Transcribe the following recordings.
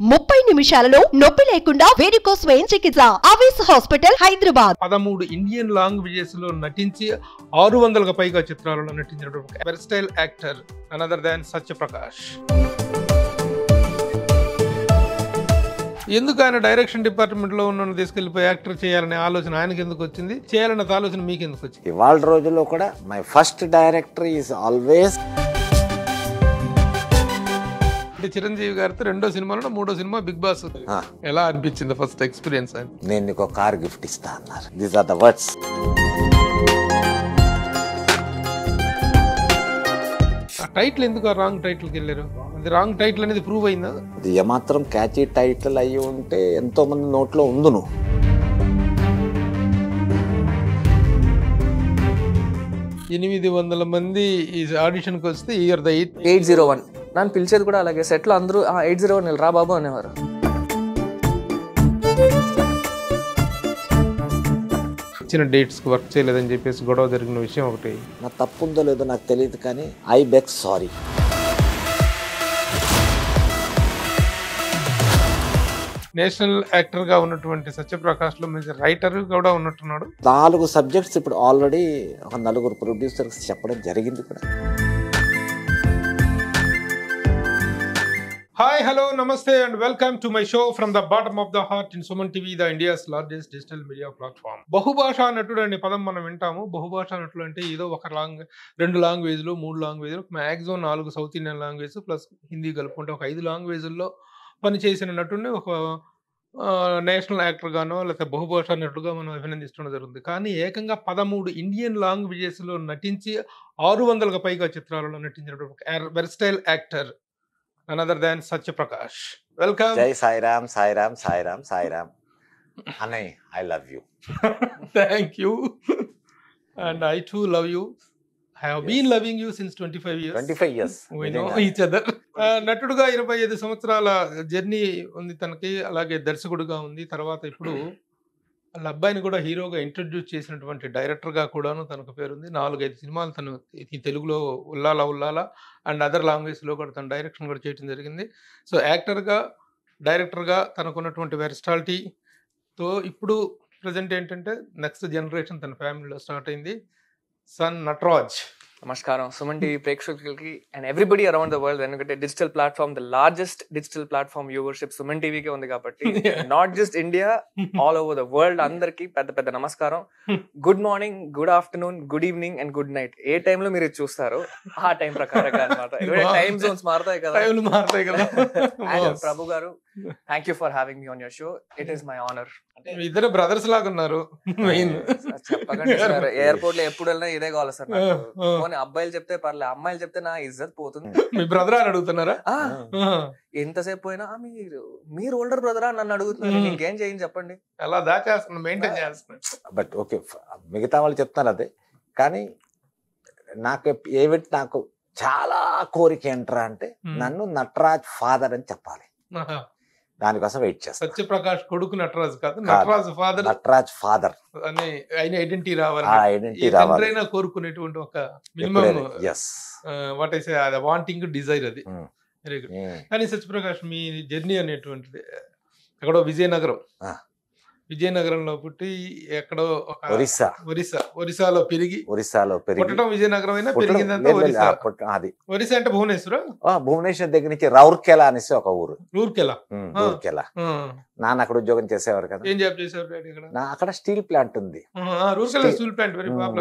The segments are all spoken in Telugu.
30 నిమిషాలలో నొప్పి లేకుండా వేడికోస్ స్వయం చికిత్స ఆవేశ హాస్పిటల్ హైదరాబాద్. 13 ఇండియన్ లాంగ్వేజెస్ లో నటించి 600కు పైగా చిత్రాలలో నటించినటువంటి వెర్స్టైల్ యాక్టర్ అనదర్ దాన్ సత్యప్రకాష్. ఎందుకు ఆయన డైరెక్షన్ డిపార్ట్మెంట్ లో ఉన్న తీసుకెళ్లిపోయి యాక్టర్ చేయాలనే ఆలోచన ఆయనకి ఎందుకు వచ్చింది, చేయాలన్న ఆలోచన మీకు ఎందుకు వచ్చింది? ఇవాళ రోజుల్లో కూడా my first director is always. Chiranjeevi గారితో రెండో సినిమాలో మూడో సినిమా బిగ్ బాస్ ఎలా అనిపించింది ఫస్ట్ ఎక్స్పీరియన్స్? నేను నీకు కార్ గిఫ్ట్ ఇస్తా అన్నారు. These are the words. Title ఎందుకు రాంగ్ టైటిల్కి వెళ్ళారు? అది రాంగ్ టైటిల్ అనేది ప్రూవ్ అయిందా? అది ఏమాత్రం క్యాచీ టైటిల్ అయ్యి ఉంటే ఎంతో మంది నోట్లో ఉందును. 800 మంది ఈ ఆడిషన్కి వస్తే ఇయర్ ద 801 నన్ను పిలిచేది కూడా అలాగే. సెట్లో అందరూ 801 రా బాబు అనేవారు. ఇచ్చిన డేట్స్కి వర్క్ చేయలేదని చెప్పేసి గొడవ జరిగిన విషయం ఒకటి. నా తప్పు ఉందో లేదో నాకు తెలియదు, కానీ I beg sorry. National actor గా ఉన్నటువంటి సత్యప్రకాష్ లో మంచి రైటర్ కూడా ఉన్నట్టున్నాడు. 4 సబ్జెక్ట్స్ ఇప్పుడు ఆల్రెడీ ఒక 4 ప్రొడ్యూసర్స్ చెప్పడం జరిగింది కూడా. హాయ్, హలో, నమస్తే and welcome to my show from the bottom of the heart in Suman TV, the India's largest digital media platform. బహుభాషా నటుడు అనే పదం మనం వింటాము. బహుభాషా నటుడు అంటే ఏదో ఒక 2 లాంగ్వేజ్లు 3 లాంగ్వేజ్లు, maximum 4 south Indian language plus Hindi కలుపుకుంటే ఒక 5 లాంగ్వేజ్ల్లో పనిచేసిన నటుడిని ఒక నేషనల్ యాక్టర్ గానో లేకపోతే బహుభాషా నటుడుగా మనం అభినందించడం జరుగుతుంది. కానీ ఏకంగా 13 ఇండియన్ లాంగ్వేజెస్ లో నటించి 600కు పైగా చిత్రాలలో నటించినటువంటి వెర్స్టైల్ యాక్టర్ అనదర్ దాన్ సత్యప్రకాష్. వెల్కమ్. జై సాయిరామ్, సాయిరామ్, సాయిరామ్, సాయిరామ్. అన్నయ్య, I love you. Thank you. And I two love you. I have been loving you since 25 years. 25 years. We know each other. నటుడుగా 25 సంవత్సరాల జర్నీ ఉంది తనకి. అలాగే దర్శకుడుగా ఉంది. తర్వాత ఇప్పుడు వాళ్ళ అబ్బాయిని కూడా హీరోగా ఇంట్రడ్యూస్ చేసినటువంటి డైరెక్టర్గా కూడాను తనకు పేరుంది. 4-5 సినిమాలు తను తెలుగులో ఉల్లాల అండ్ అదర్ లాంగ్వేజ్లో కూడా తను డైరెక్షన్ కూడా చేయడం జరిగింది. సో యాక్టర్గా డైరెక్టర్గా తనకున్నటువంటి వెర్స్టాలిటీతో ఇప్పుడు ప్రజెంట్ ఏంటంటే నెక్స్ట్ జనరేషన్ తన ఫ్యామిలీలో స్టార్ట్ అయింది. సన్ నటరాజ్. నమస్కారం సుమన్ టీవీ ప్రేక్షకులకి and everybody around the world. ఎందుకంటే digital platform, the largest digital platform viewership Suman టీవీకే ఉంది కాబట్టి not just India, all over the world అందరికి పెద్ద పెద్ద నమస్కారం. Good morning, good afternoon, good evening and good night. ఏ టైంలో మీరు చూస్తారు ఆ టైం ప్రకారంగా అనమాట. టైమ్ జోన్స్ మారుతాయి కదా. ప్రభు గారు, thank you for having me on your show. It is my honour. ఇద్దరు బ్రదర్స్ లాగా ఉన్నారు. చెప్పకండి సార్, ఎయిర్పోర్ట్ లో ఎప్పుడు వెళ్ళినా ఇదే కావాలి సార్. పోనీ అబ్బాయిలు చెప్తే పర్లేదు, అమ్మాయిలు చెప్తే నా ఇజ్జత్ పోతుంది. మీ బ్రదర్ అని అడుగుతున్నారా? ఎంతసేపు పోయినా మీరు ఓల్డర్ బ్రదరా నన్ను అడుగుతున్నారు. ఇంకేం చేయండి చెప్పండి. అలా దాచేస్తున్నా, మెయింటైన్ చేస్తున్నా. బట్ ఓకే, మిగతా వాళ్ళు చెప్తారు అదే. కానీ నాకు చాలా కోరిక ఏంట్రా అంటే నన్ను నటరాజ్ ఫాదర్ అని చెప్పాలి. దానికోసం వెయిట్ చేస్తాను. సత్యప్రకాష్ కొడుకు నటరాజ్ కాదు, నటరాజ్ ఫాదర్. నటరాజ్ ఫాదర్ అని ఆయన ఐడెంటిటీ రావాలి. ఐడెంటిటీ రావాలి. కోరుకునేటువంటి ఒక minimum what I say wanting desire అది. Very good. కానీ సత్యప్రకాష్ మీ జర్నీ అనేటువంటిది ఎక్కడో విజయనగరంలో పుట్టి ఎక్కడో ఒరిస్సాలో పెరిగి పుట్టడం విజయనగరం అయినా పెరిగిందంతా ఒరిస్సా. ఒరిస్సా అంటే భువనేశ్వర్ దగ్గర నుంచి రౌర్కెలా అనేసి ఒక ఊరు. రూర్కెలా. నాన్న అక్కడ ఉద్యోగం చేసేవారు కదా. ఏం జాబ్ చేసేవారు? అక్కడ స్టీల్ ప్లాంట్ ఉంది,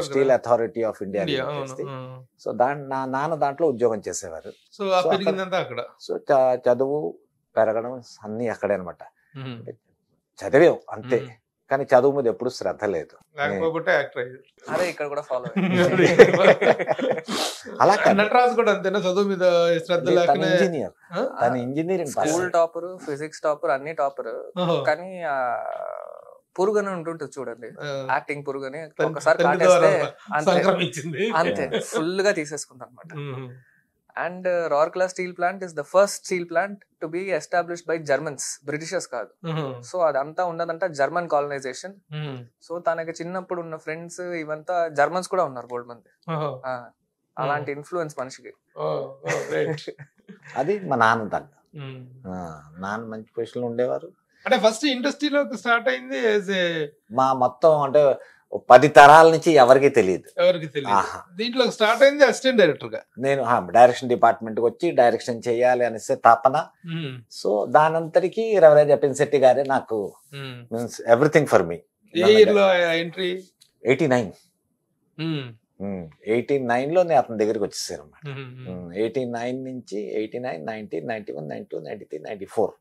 steel authority of India. So నాన్న దాంట్లో ఉద్యోగం చేసేవారు. సో పెరిగిందంతా అక్కడ. సో చదువు పెరగడం అన్ని అక్కడే అనమాట. చదివాం అంతే, కానీ చదువు మీద ఎప్పుడు శ్రద్ధ లేదు. అదే ఇక్కడ కూడా ఫాలో. అలా నటరాజ్ కూడా అంతేనా? చదువు మీద శ్రద్ధ లేకనే engineering school topper, physics topper, అన్ని టాపర్. కానీ పురుగని ఉంటుంటుంది చూడండి, యాక్టింగ్ పురుగని. ఒకసారి అంతే ఫుల్ గా తీసేసుకుంటాం అనమాట. And Rourkela steel plant is the first steel plant to be established by Germans, Britishers కాదు. సో అదంతా ఉన్నదంట జర్మన్ కాలనైజేషన్. సో తనకి చిన్నప్పుడు ఉన్న ఫ్రెండ్స్ ఇవంతా జర్మన్స్ కూడా ఉన్నారు బోల్డ్ మంది. అలాంటి ఇన్ఫ్లుయెన్స్ మనిషికి. అది మా నాన్న నాన్న మంచి పొజిషన్ లో ఉండేవారు. అంటే ఫస్ట్ ఇండస్ట్రీలోకి స్టార్ట్ అయింది మా మొత్తం అంటే 10 తరాల నుంచి ఎవరికి తెలియదు. ఎవరికి తెలియదు. దీంట్లో స్టార్ట్ అయింది అసిస్టెంట్ డైరెక్టర్ గా. నేను డైరెక్షన్ డిపార్ట్మెంట్ కి వచ్చి డైరెక్షన్ చేయాలి అనేసి తపన. సో దానంతరికి రవిరాజ పినిశెట్టి గారే నాకు means everything for me. A year లో ఎంట్రీ? 89. 89 లో నేను అతని దగ్గరికి వచ్చేసాను అన్నమాట. 89 నుంచి 89, 90, 91, 92, 93,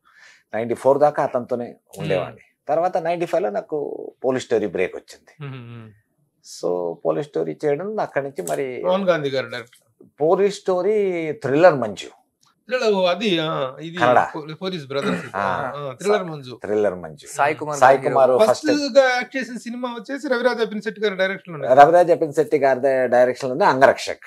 94 దాకా అతనితోనే ఉండేవాడిని. తర్వాత 95 లో నాకు పోలీస్ స్టోరీ బ్రేక్ వచ్చింది. సో పోలీస్ స్టోరీ చేయడం అక్కడి నుంచి మరి మోహన్ గాంధీ గారు director. Police story thriller Manju, అది ఇది police brothers thriller Manju. Sai Kumar first గా యాక్ట్ చేసిన సినిమా వచ్చేసి రవిరాజ పినిశెట్టి గారి డైరెక్షన్ లో. రవిరాజ పినిశెట్టి గారి డైరెక్షన్ లోనే అంగరక్షక్.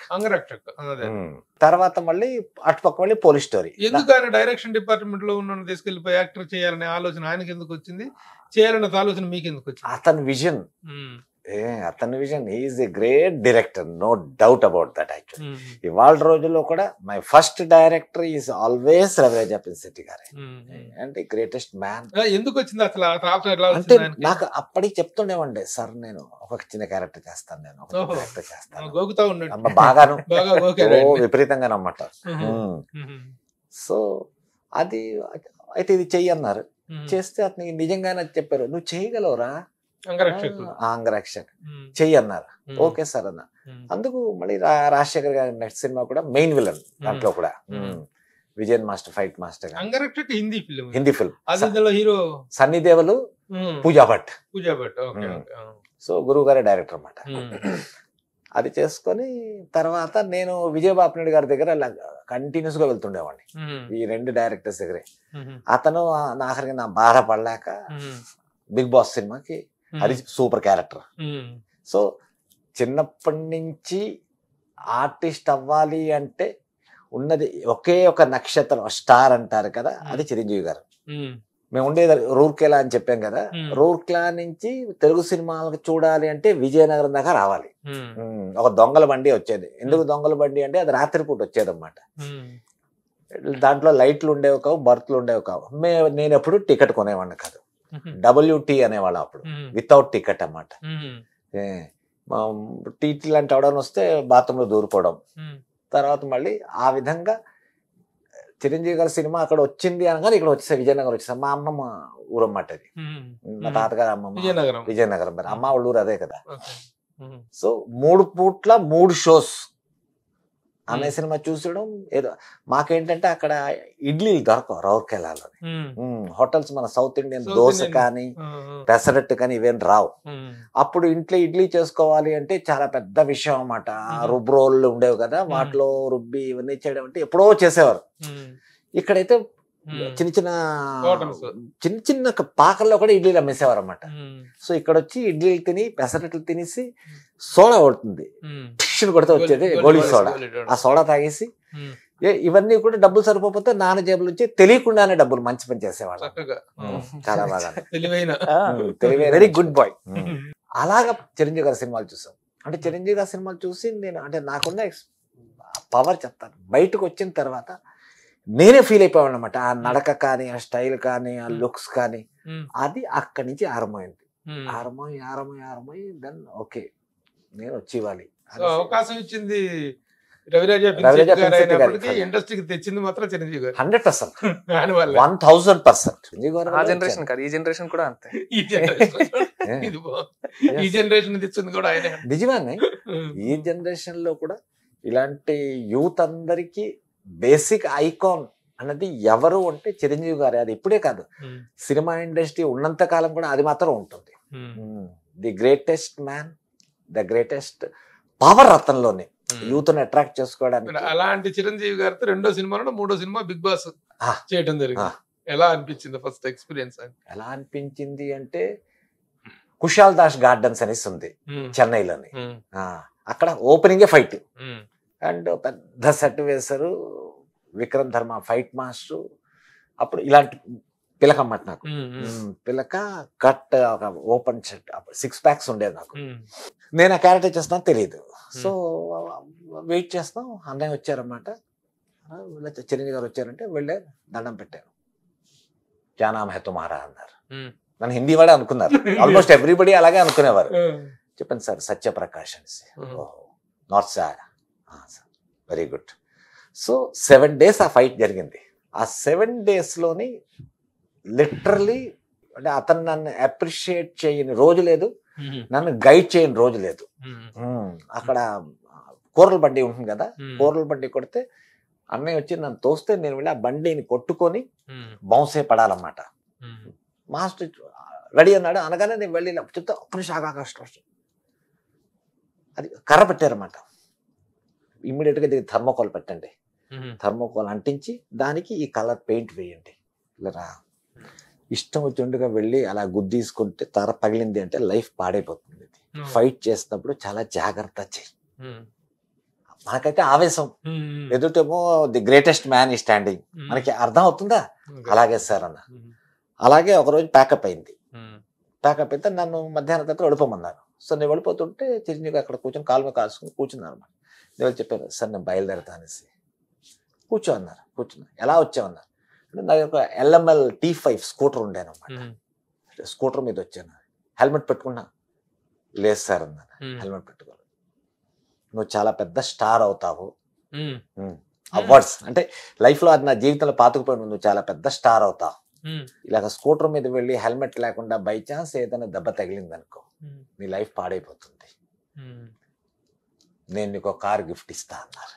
తర్వాత మళ్ళీ అటుపక్క మళ్ళీ పోలీస్ స్టోరీ. ఎందుకు ఆయన డైరెక్షన్ డిపార్ట్మెంట్ లో ఉన్న తీసుకెళ్లిపోయి యాక్టర్ చేయాలనే ఆలోచన ఆయనకి ఎందుకు వచ్చింది? చేయాలనే ఆలోచన మీకు ఎందుకు వచ్చింది? అతని విజన్, అతని vision. Is a great director, no doubt about that. Actually ఇవాళ రోజుల్లో కూడా my first director is always Raviraja Pinisetty గారే. అంటే గ్రేటెస్ట్ మ్యాన్. ఎందుకు వచ్చింది అసలు? అంటే నాకు అప్పటికి చెప్తుండేవండి, సార్ నేను ఒక చిన్న క్యారెక్టర్ చేస్తాను, నేను ఒక క్యారెక్టర్ చేస్తాను బాగాను విపరీతంగా నమ్మట. సో అది అయితే ఇది చెయ్యి అన్నారు. చేస్తే అతనికి నిజంగానే చెప్పారు, నువ్వు చేయగలవురా అంగరక్షక్ చెయ్యి అన్నారు. ఓకే సార్ అన్న. అందుకు మళ్ళీ రాజశేఖర్ గారి నెక్స్ట్ సినిమా కూడా మెయిన్ విలన్ దాంట్లో కూడా Vijayan master, fight master. Angrakshak Hindi film. Hero Sunny Deol, Pooja Bhatt. So గురువు గారే డైరెక్టర్ అన్నమాట. అది చేసుకొని తర్వాత నేను విజయబాబు నాయుడు గారి దగ్గర కంటిన్యూస్ గా వెళ్తుండేవాడిని, ఈ 2 డైరెక్టర్స్ దగ్గరే. అతను ఆఖరికి నా బాధ పడలేక బిగ్ బాస్ సినిమాకి, అది సూపర్ క్యారెక్టర్. సో చిన్నప్పటి నుంచి ఆర్టిస్ట్ అవ్వాలి అంటే ఉన్నది ఒకే ఒక నక్షత్రం, స్టార్ అంటారు కదా, అది చిరంజీవి గారు. మేము ఉండేది రూర్కెలా అని చెప్పాం కదా, రూర్కెలా నుంచి తెలుగు సినిమాలకు చూడాలి అంటే విజయనగరం దాకా రావాలి. ఒక దొంగల బండి వచ్చేది. ఎందుకు దొంగల బండి అంటే అది రాత్రిపూట వచ్చేది అన్నమాట. దాంట్లో లైట్లు ఉండేవి కావు, బర్త్లు ఉండేవి కావు. నేను ఎప్పుడు టికెట్ కొనేవాడిని కాదు, WT అనేవాళ్ళం అప్పుడు, వితౌట్ టికెట్ అన్నమాట. టీటీ లాంటి అవడం వస్తే బాత్రూమ్ లో దూరిపోవడం. తర్వాత మళ్ళీ ఆ విధంగా చిరంజీవి గారి సినిమా అక్కడ వచ్చింది అనగానే ఇక్కడ వచ్చేసా, విజయనగరం వచ్చేసా. మా అమ్మమ్మ ఊరన్నమాట అది, మా తాతగారు అమ్మమ్మ విజయనగరం. మరి అమ్మ వాళ్ళ ఊరు అదే కదా. సో 3 పూట్ల 3 షోస్ అనే సినిమా చూసడం. ఏదో మాకేంటంటే అక్కడ ఇడ్లీలు దొరకవు రౌర్కెలాలో. హోటల్స్ మన సౌత్ ఇండియన్ దోశ కానీ పెసరట్టు కానీ ఇవేం రావు. అప్పుడు ఇంట్లో ఇడ్లీ చేసుకోవాలి అంటే చాలా పెద్ద విషయం అన్నమాట. రుబ్రోళ్ళు ఉండేవి కదా, వాటిలో రుబ్బి ఇవన్నీ చేయడం అంటే ఎప్పుడో చేసేవారు. ఇక్కడైతే చిన్న చిన్న పాకల్లో కూడా ఇడ్లీలు అమ్మేసేవారు అన్నమాట. సో ఇక్కడ వచ్చి ఇడ్లీలు తిని పెసరట్లు తినేసి సోడా కొడుతుంది, టిక్షన్ కొడితే వచ్చేది గోళీ సోడా. ఆ సోడా తాగేసి ఇవన్నీ కూడా డబ్బులు సరిపోతే నాన్న జేబుల నుంచి తెలియకుండానే డబ్బులు మంచి పని చేసేవాళ్ళు. చాలా బాగా తెలివైన వెరీ గుడ్ బాయ్. అలాగా చిరంజీవి గారి సినిమాలు చూసాం. అంటే చిరంజీవి గారి సినిమాలు చూసి నేను, అంటే నాకున్న పవర్ చెప్తాను, బయటకు వచ్చిన తర్వాత నేనే ఫీల్ అయిపోయాను అనమాట. ఆ నడక కానీ, ఆ స్టైల్ కానీ, ఆ లుక్స్ కానీ, అది అక్కడి నుంచి ఆరంభమైంది. ఆరంభమై దెన్ ఓకే నేను వచ్చి ఇవ్వాలి అవకాశం ఇచ్చింది ఇండస్ట్రీకి తెచ్చింది మాత్రం చిరంజీవి గారు. 100%, 1000%. ఆ జనరేషన్ కాదు, ఈ జనరేషన్ కూడా అంతే. ఈ జనరేషన్ తెచ్చింది కూడా ఆయన. నిజమే. ఈ జనరేషన్ లో కూడా ఇలాంటి యూత్ అందరికి బేసిక్ ఐకాన్ అన్నది ఎవరు అంటే చిరంజీవి గారే. అది ఇప్పుడే కాదు, సినిమా ఇండస్ట్రీ ఉన్నంత కాలం కూడా అది మాత్రం ఉంటుంది. The greatest man, the greatest power అతనిలోనే, యూత్ ని అట్రాక్ట్ చేసుకోవడానికి. అలాంటి చిరంజీవి గారితో 2వ సినిమాలో 3వ సినిమా బిగ్ బాస్ చేయడం జరిగింది. ఎలా అనిపించింది ఫస్ట్ ఎక్స్పీరియన్స్? ఎలా అనిపించింది అంటే, కుశాల్ దాస్ గార్డెన్స్ అనేసి ఉంది చెన్నైలోని. అక్కడ ఓపెనింగే ఫైట్ అండ్ పెద్ద సెట్ వేశారు. విక్రమ్ ధర్మ ఫైట్ మాస్టర్. అప్పుడు ఇలాంటి పిలక అన్నమాట నాకు. పిలక కట్, ఒక ఓపెన్ సెట్, 6 packs ఉండేది నాకు. నేను ఆ క్యారెక్టర్ చేస్తాను తెలియదు. సో వెయిట్ చేస్తాం, అన్నయ్య వచ్చారన్నమాట. చిరంజీవి గారు వచ్చారంటే వెళ్ళే దండం పెట్టాను. జానామ్ హై తుమారా అన్నారు. నన్ను హిందీ వాడే అనుకున్నారు, ఆల్మోస్ట్ ఎవ్రీబడి అలాగే అనుకునేవారు. చెప్పండి సార్ సత్యప్రకాష్ అని. North sir, very good. So 7 days ఆ ఫైట్ జరిగింది. ఆ 7 daysలోని లిటరలీ అంటే అతను నన్ను అప్రిషియేట్ చేయని రోజు లేదు, నన్ను గైడ్ చేయని రోజు లేదు. అక్కడ కూరల బండి ఉంటుంది కదా, కూరల బండి కొడితే అన్నయ్య వచ్చి నన్ను తోస్తే నేను వెళ్ళి ఆ బండిని కొట్టుకొని బౌన్సే పడాలన్నమాట. మాస్టర్ రెడీ అన్నాడు అనగానే నేను వెళ్ళి చెప్తా ఒక్క నిమిషం ఆకాశం అది కర్ర పెట్టారన్నమాట. ఇమ్మీడియట్గా దీనికి థర్మోకోల్ పెట్టండి, థర్మోకోల్ అంటించి దానికి ఈ కలర్ పెయింట్ వేయండి. ఇలా ఇష్టం వచ్చినట్టుగా వెళ్ళి అలా గుద్దీసుకుంటే తర పగిలింది అంటే లైఫ్ పాడైపోతుంది. ఫైట్ చేసినప్పుడు చాలా జాగ్రత్త చేయి. మనకైతే ఆవేశం, ఎదుటేమో ది గ్రేటెస్ట్ మ్యాన్ ఈ స్టాండింగ్, మనకి అర్థం అవుతుందా? అలాగే సార్ అన్న. అలాగే ఒకరోజు ప్యాకప్ అయింది. ప్యాకప్ అయితే నన్ను మధ్యాహ్నం తర్వాత వెళ్ళిపోమన్నారు. సో నేను వెళ్ళిపోతుంటే చిరంజీవి అక్కడ కూర్చొని కాలు మీద కాల్చుకుని కూర్చున్నారు అన్నమాట. నేను చెప్పాను సార్ నేను బయలుదేరతా అనేసి. కూర్చో అన్నారు. కూర్చున్నా. ఎలా వచ్చామన్నారు అంటే నా యొక్క LML T5 స్కూటర్ ఉండేను అన్నమాట. స్కూటర్ మీద వచ్చాను. హెల్మెట్ పెట్టుకున్నా? లేదు సార్ అన్నాను. హెల్మెట్ పెట్టుకోవాలి, నువ్వు చాలా పెద్ద స్టార్ అవుతావు. అవార్డ్స్ అంటే లైఫ్లో అది నా జీవితంలో పాతుకుపోయి, నువ్వు చాలా పెద్ద స్టార్ అవుతావు. ఇలాగ స్కూటర్ మీద వెళ్ళి హెల్మెట్ లేకుండా బై ఛాన్స్ ఏదైనా దెబ్బ తగిలింది అనుకో, నీ లైఫ్ పాడైపోతుంది. నేను నీకు ఒక కార్ గిఫ్ట్ ఇస్తా అన్నారు.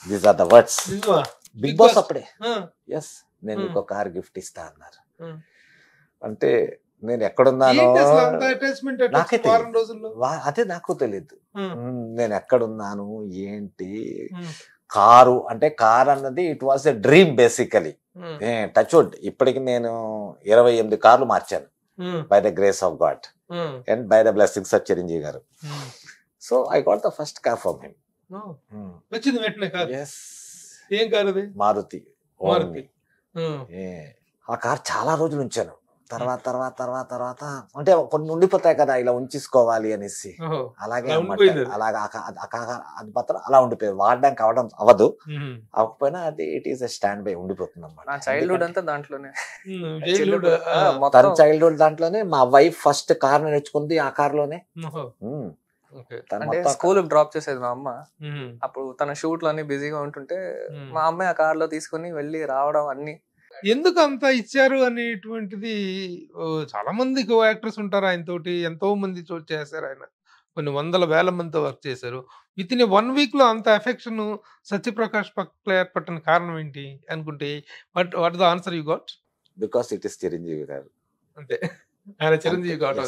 These are the words. Big boss అప్పుడే ఎస్ నేను నీకు ఒక కార్ గిఫ్ట్ ఇస్తా అన్నారు. అంటే నేను ఎక్కడున్నానో నాకే తెలియదు, అదే నాకు తెలియదు నేను ఎక్కడున్నాను ఏంటి. కారు అంటే కార్ అన్నది it was a dream basically. Touch wood ఇప్పటికి నేను 28 కార్లు మార్చాను by the grace of God and by the blessings of Chiranjeevi గారు. So I got the first car from him. Maruti. ఆ కార్ చాలా రోజులు ఉంచాను. తర్వాత అంటే కొన్ని ఉండిపోతాయి కదా ఇలా ఉంచేసుకోవాలి అనేసి, అలాగే అలాగా అది పత్రం అలా ఉండిపోయింది. వాడడానికి అవ్వదు, అవ్వకపోయినా అది ఇట్ ఈస్ స్టాండ్ బై ఉండిపోతుంది అన్నమాట. చైల్డ్హుడ్ అంతా దాంట్లోనే, తన చైల్డ్హుడ్ దాంట్లోనే. మా వైఫ్ ఫస్ట్ కార్ నేర్చుకుంది ఆ కార్ లోనే. స్కూల్ డ్రాప్ చేసేది మా అమ్మ. అప్పుడు తన షూట్ లో అన్ని బిజీగా ఉంటుంటే మా అమ్మాయి ఆ కార్ లో తీసుకుని వెళ్ళి రావడం అన్ని. ఎందుకు అంత ఇచ్చారు అనేటువంటిది చాలా మంది కో యాక్టర్స్ ఉంటారు ఆయనతోటి, ఎంతో మంది చేశారు. ఆయన కొన్ని వందల వేల మందితో వర్క్ చేశారు. విత్ ఇన్ 1 week లో అంత ఎఫెక్షన్ సత్యప్రకాష్ పట్ల ఏర్పడిన కారణం ఏంటి అనుకుంటే what the answer you got? Because it is Chiranjeevi గారు. అంటే ఆయన చిరంజీవి గారు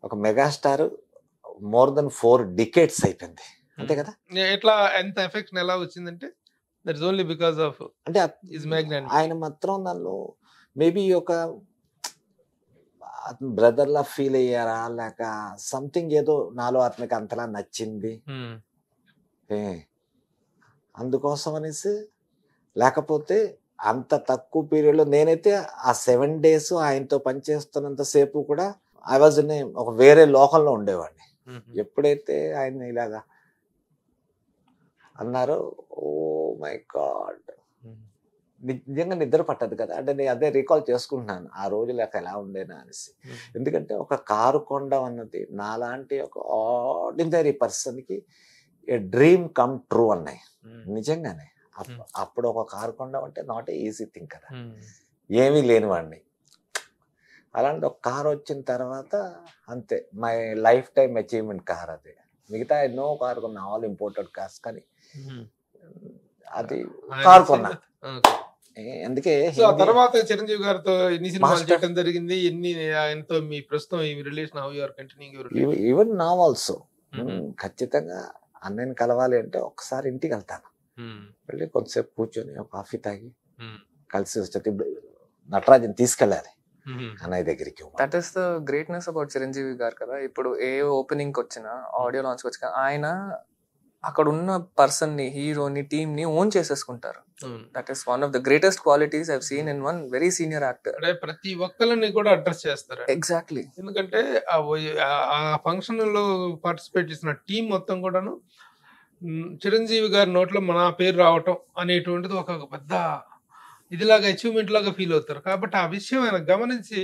ఒక మెగాస్టార్ మోర్ దెన్ 4 decades అయిపోయింది అంతే కదా. ఎట్లా ఎంత ఎఫెక్షన్ ఎలా వచ్చిందంటే that is only because of అంటే his magnanimity. ఆయన మాత్రం నన్ను మేబీ ఒక బ్రదర్ లా ఫీల్ అయ్యారా లేక సంథింగ్ ఏదో నాలో అతనికి అంతలా నచ్చింది అందుకోసం అనేసి. లేకపోతే అంత తక్కువ పీరియడ్లో నేనైతే ఆ 7 days ఆయనతో పనిచేస్తున్నంత సేపు కూడా ఐ వాజ్ ఇన్ ఒక వేరే లోకంలో ఉండేవాడిని. ఎప్పుడైతే ఆయన ఇలాగా అన్నారు, ఓ మై గాడ్, నిజంగా నిద్ర పట్టదు కదా. అంటే నేను అదే రీకాల్ చేసుకుంటున్నాను ఆ రోజు లేక ఎలా ఉండేనా అనేసి. ఎందుకంటే ఒక కారు కొనడం అన్నది నాలాంటి ఒక ఆర్డినరీ పర్సన్కి ఏ డ్రీమ్ కమ్ ట్రూ అన్నాయి నిజంగానే. అప్పుడు ఒక కారు కొనడం అంటే నాట్ ఏ ఈజీ థింగ్ కదా, ఏమీ లేనివాడిని. అలాంటి ఒక కార్ వచ్చిన తర్వాత అంతే my life time achievement car అది. మిగతా ఎన్నో కారు కొన్నా, ఆల్ ఇంపోర్టెడ్ కార్స్, కానీ అది కారు కొన్నా. అందుకే తర్వాత చిరంజీవి గారితో ఎన్ని సినిమాలు చేయడం జరిగింది, ఎన్ని ఆయనతో మీ ప్రస్తుతం ఈ relation how you are continuing? Even now also ఖచ్చితంగా అన్నయ్యని కలవాలి అంటే ఒకసారి ఇంటికి వెళ్తాను, వెళ్ళి కొంతసేపు కూర్చొని ఒక కాఫీ తాగి కలిసి వచ్చి నటరాజన్ తీసుకెళ్ళాలి అన్నయ్య దగ్గరికి. That is the greatness about Chiranjeevi గారు కదా. ఇప్పుడు ఏ ఓపెనింగ్ వచ్చినా, ఆడియో లాంచ్ వచ్చినా ఆయన అక్కడ ఉన్న పర్సన్ ని, హీరోని, టీమ్ ని ఓన్ చేసేసుకుంటారు. That is one of the greatest qualities I've seen in one very senior actor. అంటే ప్రతి ఒక్కరిని కూడా అడ్రస్ చేస్తారు. ఎగ్జాక్ట్లీ. ఎందుకంటే ఆ ఫంక్షన్ లో పార్టిసిపేట్ చేసిన టీం మొత్తం కూడాను చిరంజీవి గారి నోట్లో మన పేరు రావటం అనేటువంటిది ఒక పెద్ద ఇదిలాగా అచీవ్మెంట్ లాగా ఫీల్ అవుతారు. కాబట్టి ఆ విషయం ఆయన గమనించి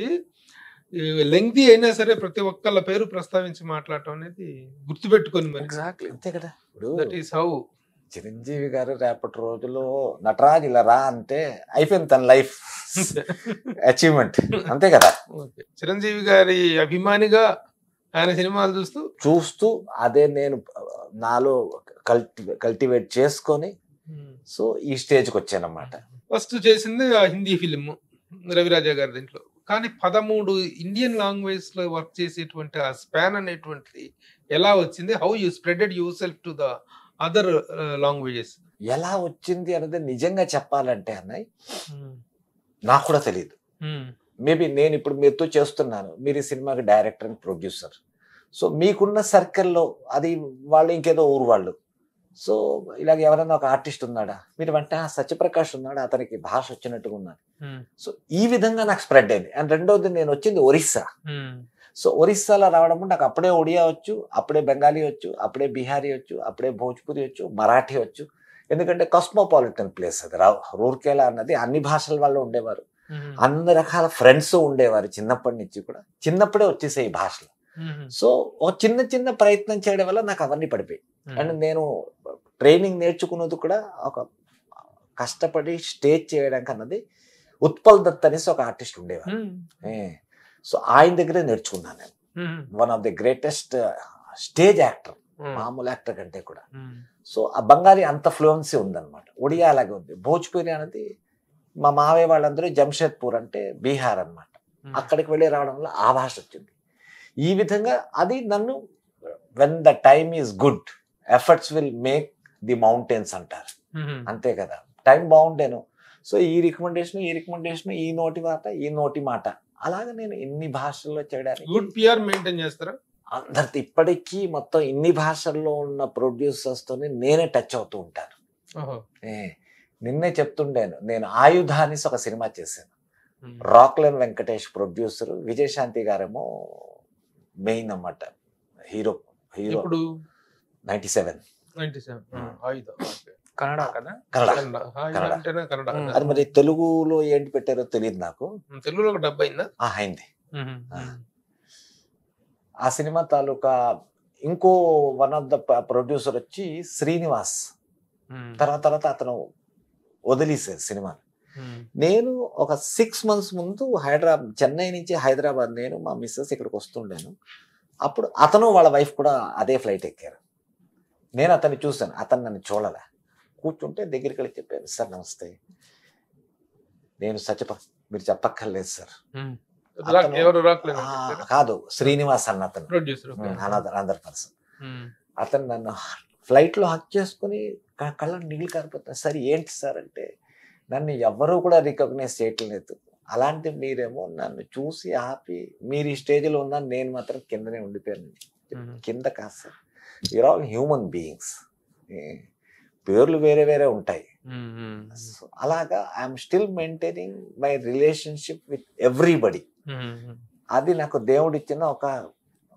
లెంగ్తీ అయినా సరే ప్రతి ఒక్కళ్ళ పేరు ప్రస్తావించి మాట్లాడటం అనేది గుర్తుపెట్టుకొని మరి ఎగ్జాక్ట్లీ అంతే కదా. ఇప్పుడు దట్ ఈస్ హౌ చిరంజీవి గారు రేపటి రోజులో నటరాజ్ ఇలా రా అంటే అయిపోయింది తన లైఫ్ అచీవ్మెంట్, అంతే కదా. చిరంజీవి గారి అభిమానిగా ఆయన సినిమాలు చూస్తూ అదే నేను నాలో కల్టివేట్ చేసుకొని సో ఈ స్టేజ్కి వచ్చానమాట. ఫస్ట్ చేసింది ఆ హిందీ ఫిలిం రవిరాజా గారి దీంట్లో. కానీ 13 ఇండియన్ లాంగ్వేజ్ లో వర్క్ చేసేటువంటి ఆ స్పాన్ అనేటువంటిది ఎలా వచ్చింది? How you spreaded your self to the other languages? ఎలా వచ్చింది అనేది నిజంగా చెప్పాలంటే అన్నయ్య నాకు కూడా తెలియదు. మేబీ నేను ఇప్పుడు మీతో చేస్తున్నాను, మీరు ఈ సినిమాకి డైరెక్టర్ అండ్ ప్రొడ్యూసర్. సో మీకున్న సర్కిల్లో అది వాళ్ళు ఇంకేదో ఊరు వాళ్ళు. సో ఇలాగ ఎవరైనా ఒక ఆర్టిస్ట్ ఉన్నాడా, మీరు వెంటనే సత్యప్రకాష్ ఉన్నాడా, అతనికి భాష వచ్చినట్టుగా ఉన్నారు. సో ఈ విధంగా నాకు స్ప్రెడ్ అయింది. అండ్ రెండోది నేను వచ్చింది ఒరిస్సా. సో ఒరిస్సాలో రావడం నాకు అప్పుడే ఒడియా వచ్చు, అప్పుడే బెంగాలీ వచ్చు, అప్పుడే బీహారీ వచ్చు, అప్పుడే భోజ్పురి వచ్చు, మరాఠీ వచ్చు. ఎందుకంటే కాస్మోపాలిటన్ ప్లేస్ అది. రూర్కేలా అన్నది అన్ని భాషల వాళ్ళు ఉండేవారు, అన్ని రకాల ఫ్రెండ్స్ ఉండేవారు చిన్నప్పటి నుంచి కూడా. చిన్నప్పుడే వచ్చేసాయి ఈ భాషలు. సో ఒక చిన్న చిన్న ప్రయత్నం చేయడం వల్ల నాకు అవన్నీ పడిపోయి. అండ్ నేను ట్రైనింగ్ నేర్చుకున్నది కూడా ఒక కష్టపడి స్టేజ్ చేయడానికి అన్నది ఉత్పల్ దత్ అనేసి ఒక ఆర్టిస్ట్ ఉండేవారు. సో ఆయన దగ్గరే నేర్చుకున్నాను నేను. One of the greatest stage actor, మామూలు యాక్టర్ కంటే కూడా. సో ఆ బంగాళీ అంత ఫ్లూయెన్సీ ఉందన్నమాట. ఒడియా అలాగే ఉంది. భోజ్పురి అనేది మా మావయ్య వాళ్ళందరూ జంషెద్పూర్ అంటే బీహార్ అనమాట. అక్కడికి వెళ్ళి రావడం వల్ల ఆ భాష వచ్చింది. ఈ విధంగా అది నన్ను when the time is good efforts will make the mountains అంటారు, అంతే కదా. టైం బాగుంటేను సో ఈ రికమెండేషన్ ఈ నోటి మాట అలాగే నేను ఇన్ని భాషల్లో చేయడానికి గుడ్ పిఆర్ మెయింటైన్ చేస్తారా? అందరితో ఇప్పటికీ మొత్తం ఇన్ని భాషల్లో ఉన్న ప్రొడ్యూసర్స్ తోని నేనే టచ్ అవుతూ ఉంటాను. నిన్నే చెప్తుండాను, నేను ఆయుధాన్ని ఒక సినిమా చేశాను. రాక్లైన్ వెంకటేష్ ప్రొడ్యూసర్, విజయశాంతి గారేమో మెయిన్ అన్నమాట. హీరో 97 కన్నడ కదా. కన్నడ. అది మరి తెలుగులో ఏంటి పెట్టారో తెలియదు నాకు. తెలుగులో డబ్ అయిందా? అయింది. ఆ సినిమా తాలూకా ఇంకో వన్ ఆఫ్ ద ప్రొడ్యూసర్ వచ్చి శ్రీనివాస్. తర్వాత అతను వదిలేసారు సినిమాని. నేను ఒక 6 months ముందు చెన్నై నుంచి హైదరాబాద్ నేను మా మిస్సెస్ ఇక్కడికి వస్తుండేను. అప్పుడు అతను వాళ్ళ వైఫ్ కూడా అదే ఫ్లైట్ ఎక్కారు. నేను అతన్ని చూశాను, అతను నన్ను చూడలే. కూర్చుంటే దగ్గరికి వెళ్ళి చెప్పాను, సార్ నమస్తే, నేను మీరు చెప్పక్కర్లేదు సార్. కాదు, శ్రీనివాస్ అన్న అతను, ఆంధ్ర పర్సన్. అతను నన్ను ఫ్లైట్ లో హక్ చేసుకుని కళ్ళ నీళ్ళు కారిపోతాను. సార్ ఏంటి సార్ అంటే, నన్ను ఎవరూ కూడా రికగ్నైజ్ చేయట్లేదు, అలాంటి మీరేమో నన్ను చూసి ఆపి మీరు ఈ స్టేజ్లో ఉన్నా, నేను మాత్రం కిందనే ఉండిపోయాను. కింద కాదు sir, you're all human beings, పేర్లు వేరే వేరే ఉంటాయి. అలాగా I'm still maintaining my relationship with everybody. అది నాకు దేవుడు ఇచ్చిన ఒక